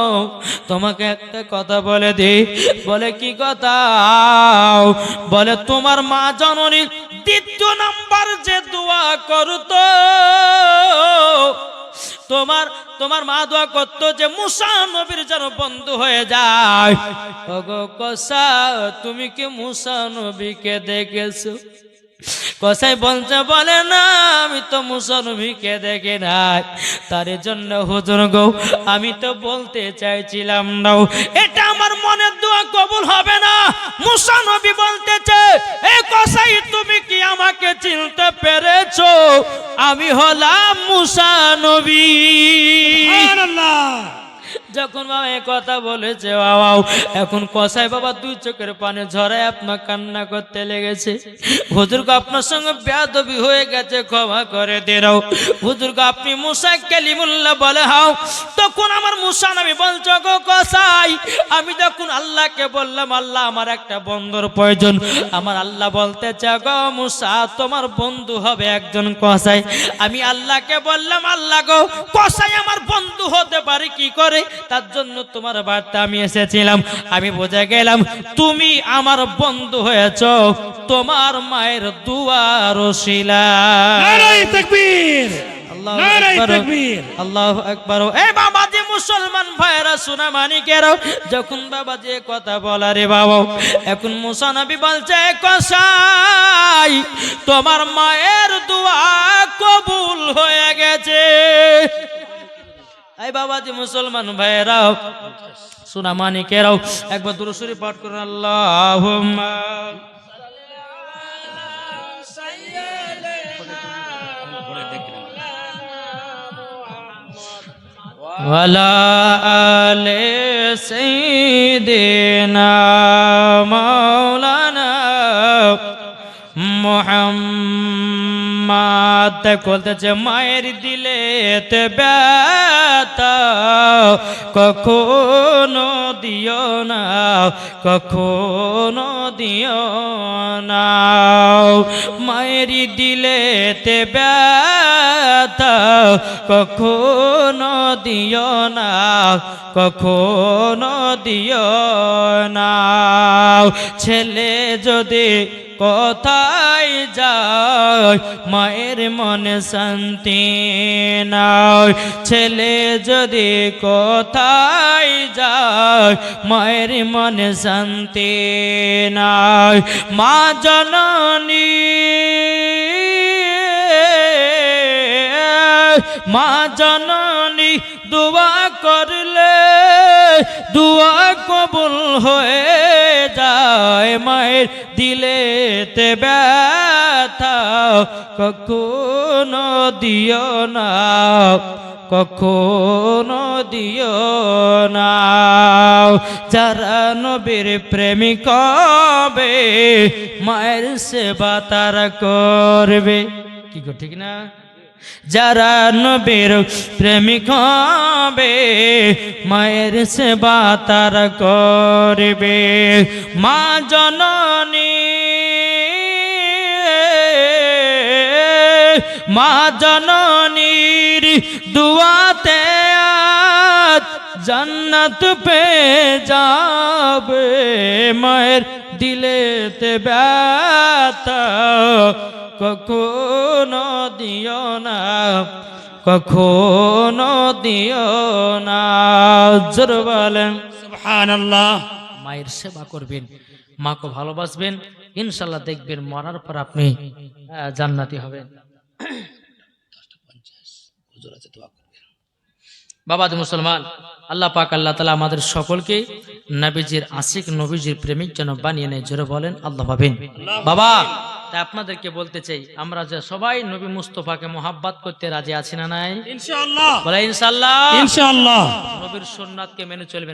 তোমাকে একটা কথা বলে দিই। বলে কি কথা? বলে তোমার মা জননী দ্বিতীয় নাম্বার যে দোয়া করতো, তোমার মা দোয়া করতো যে মুসা নবীর যেন বন্ধু হয়ে যায়। ওগো কসাই, তুমি কি মুসা নবীকে দেখেছো? কসাই বলছে, বলে না, আমি তো মুসা নবীকে দেখি নাই। তার জন্য হুজুর গো, আমি তো বলতে চাইছিলাম না, এটা আমার মনের দোয়া কবুল হবে না। মুসা নবী বলতেছে, এ কসাই, তুমি কি আমাকে চিনতে পেরেছো? আমি হলাম মুসা নবী। সুবহানাল্লাহ। যখন বাবা এই কথা বলেছে, বাবা এখন কসাই বাবা দুই চোখের পানি ঝরায় আপনার কান্না করতে লেগেছে। হুজুরকে আপনার সঙ্গে বেয়াদবি হয়ে গেছে, ক্ষমা করে দেও। হুজুরকে আপনি মুসা কালিমুল্লাহ বলে হাও। তখন আমার মুসা নবী বলছো গো কসাই, আমি যখন আল্লাহকে বললাম, আল্লাহ আমার একটা বন্ধুর প্রয়োজন, আমার আল্লাহ বলতে চা গো মুসা, তোমার বন্ধু হবে একজন কসাই। আমি আল্লাহকে বললাম, আল্লাহ গো, কসাই আমার বন্ধু হতে পারে কি করে? তার জন্য তোমার বার্তা আমি এসেছিলাম। আমি বুঝে গেলাম তুমি আমার বন্ধু হয়েছো তোমার মায়ের দুয়ার ওসিলা। নারায়ে তাকবীর, আল্লাহু নারায়ে আকবার, তাকবীর। আল্লাহু আকবার। এই বাবাজি মুসলমান ভাইরা সোনা মানিকেরাও, যখন বাবাজি কথা বলা রে বাবা, এখন মুসা নবী বলছে, কসাই, তোমার মায়ের দোয়া কবুল হয়ে গেছে। এই বাবাজি মুসলমান ভাইরাও সোনা মানিকেরাও, একবার দুরূদ শরীফ পাঠ করুন, আল্লাহুম্মা ওয়ালা আলে সাইয়্যিদিনা মাওলানা মুহাম্মদ। বলতেছে মায়ের দিলেতে ব্যথা কখনো দিও না, কখনো দিও না। মায়ের দিলেতে ব্যথা ব্যথা কখনো দিও না, কখনো দিও না। ছেলে যদি কোথায় যায় মায়ের মনে শান্তি নাই, ছেলে যদি কোথায় যায় মায়ের মনে শান্তি নাই। মা জননী, মা জননী দোয়া করলে দোয়া কবুল হয়ে যায়। মায়ের দিলেতে ব্যথা কখনো দিও না, কখনো দিও না। যারা নবীর প্রেমিক হবে মায়ের সেবা তারা করবে। কি গো ঠিক না? যারা নবীর প্রেমিক হবে মায়ের সেবা তারা করবে। মা জননী, মা জননীর দুয়াতে আজ জান্নাত পেয়ে যাবে। মায়ের দিলেতে ব্যথা কখনো দিও না, কখনো দিও না। জোরে বলেন সুবহানাল্লাহ। মায়ের সেবা করবেন, মাকে ভালোবাসবেন, ইনশাল্লাহ দেখবেন মরার পর আপনি জান্নাতি হবেন। বাবাজি মুসলমান, আল্লাহ পাক আল্লাহ তাআলা আমাদের সকলকে নবীজির আশিক, নবীজির প্রেমিক যেন বানিয়ে নেয়। জোরে বলেন আল্লাহ পাবেন। বাবা, তাই আপনাদেরকে বলতে চাই, আমরা যে সবাই নবী মুস্তাফাকে মোহাব্বত করতে রাজি আছি না নাই? ইনশাআল্লাহ, বলে ইনশাআল্লাহ। ইনশাআল্লাহ। নবীর সুন্নাতকে মেনে চলবেন।